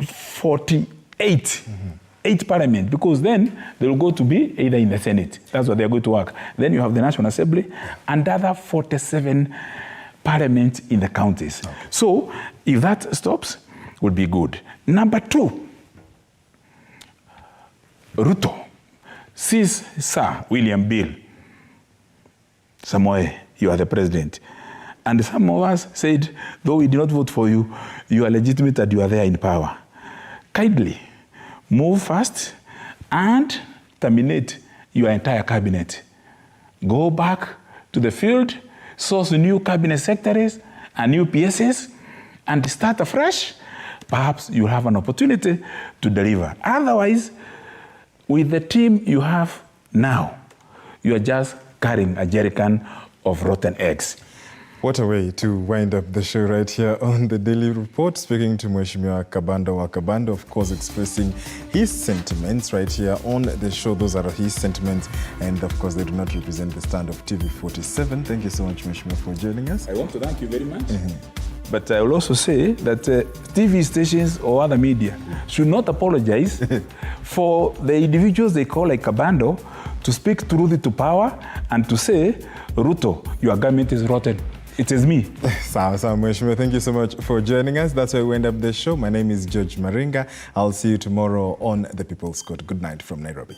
48? 8 parliament, because then they will go to be either in the Senate. That's what they're going to work. Then you have the National Assembly and other 47 parliament in the counties. Okay. So if that stops, would be good. Number 2, Ruto sees Sir William Bill Samoei, you are the president. And some of us said, though we did not vote for you, you are legitimate and you are there in power. Kindly move fast and terminate your entire cabinet. Go back to the field, source new cabinet secretaries and new PSs, and start afresh. Perhaps you'll have an opportunity to deliver. Otherwise, with the team you have now, you are just carrying a jerrycan of rotten eggs. What a way to wind up the show right here on the Daily Report, speaking to Mheshimiwa Kabando Wa Kabando, of course expressing his sentiments right here on the show. Those are his sentiments, and of course they do not represent the stand of TV47. Thank you so much, Mheshimiwa, for joining us. I want to thank you very much. But I will also say that TV stations or other media should not apologize for the individuals they call like Kabando to speak truth to power and to say, Ruto, your government is rotten. It is me. Sawa, Mheshimiwa, thank you so much for joining us. That's where we end up the show. My name is George Maringa. I'll see you tomorrow on The People's Court. Good night from Nairobi.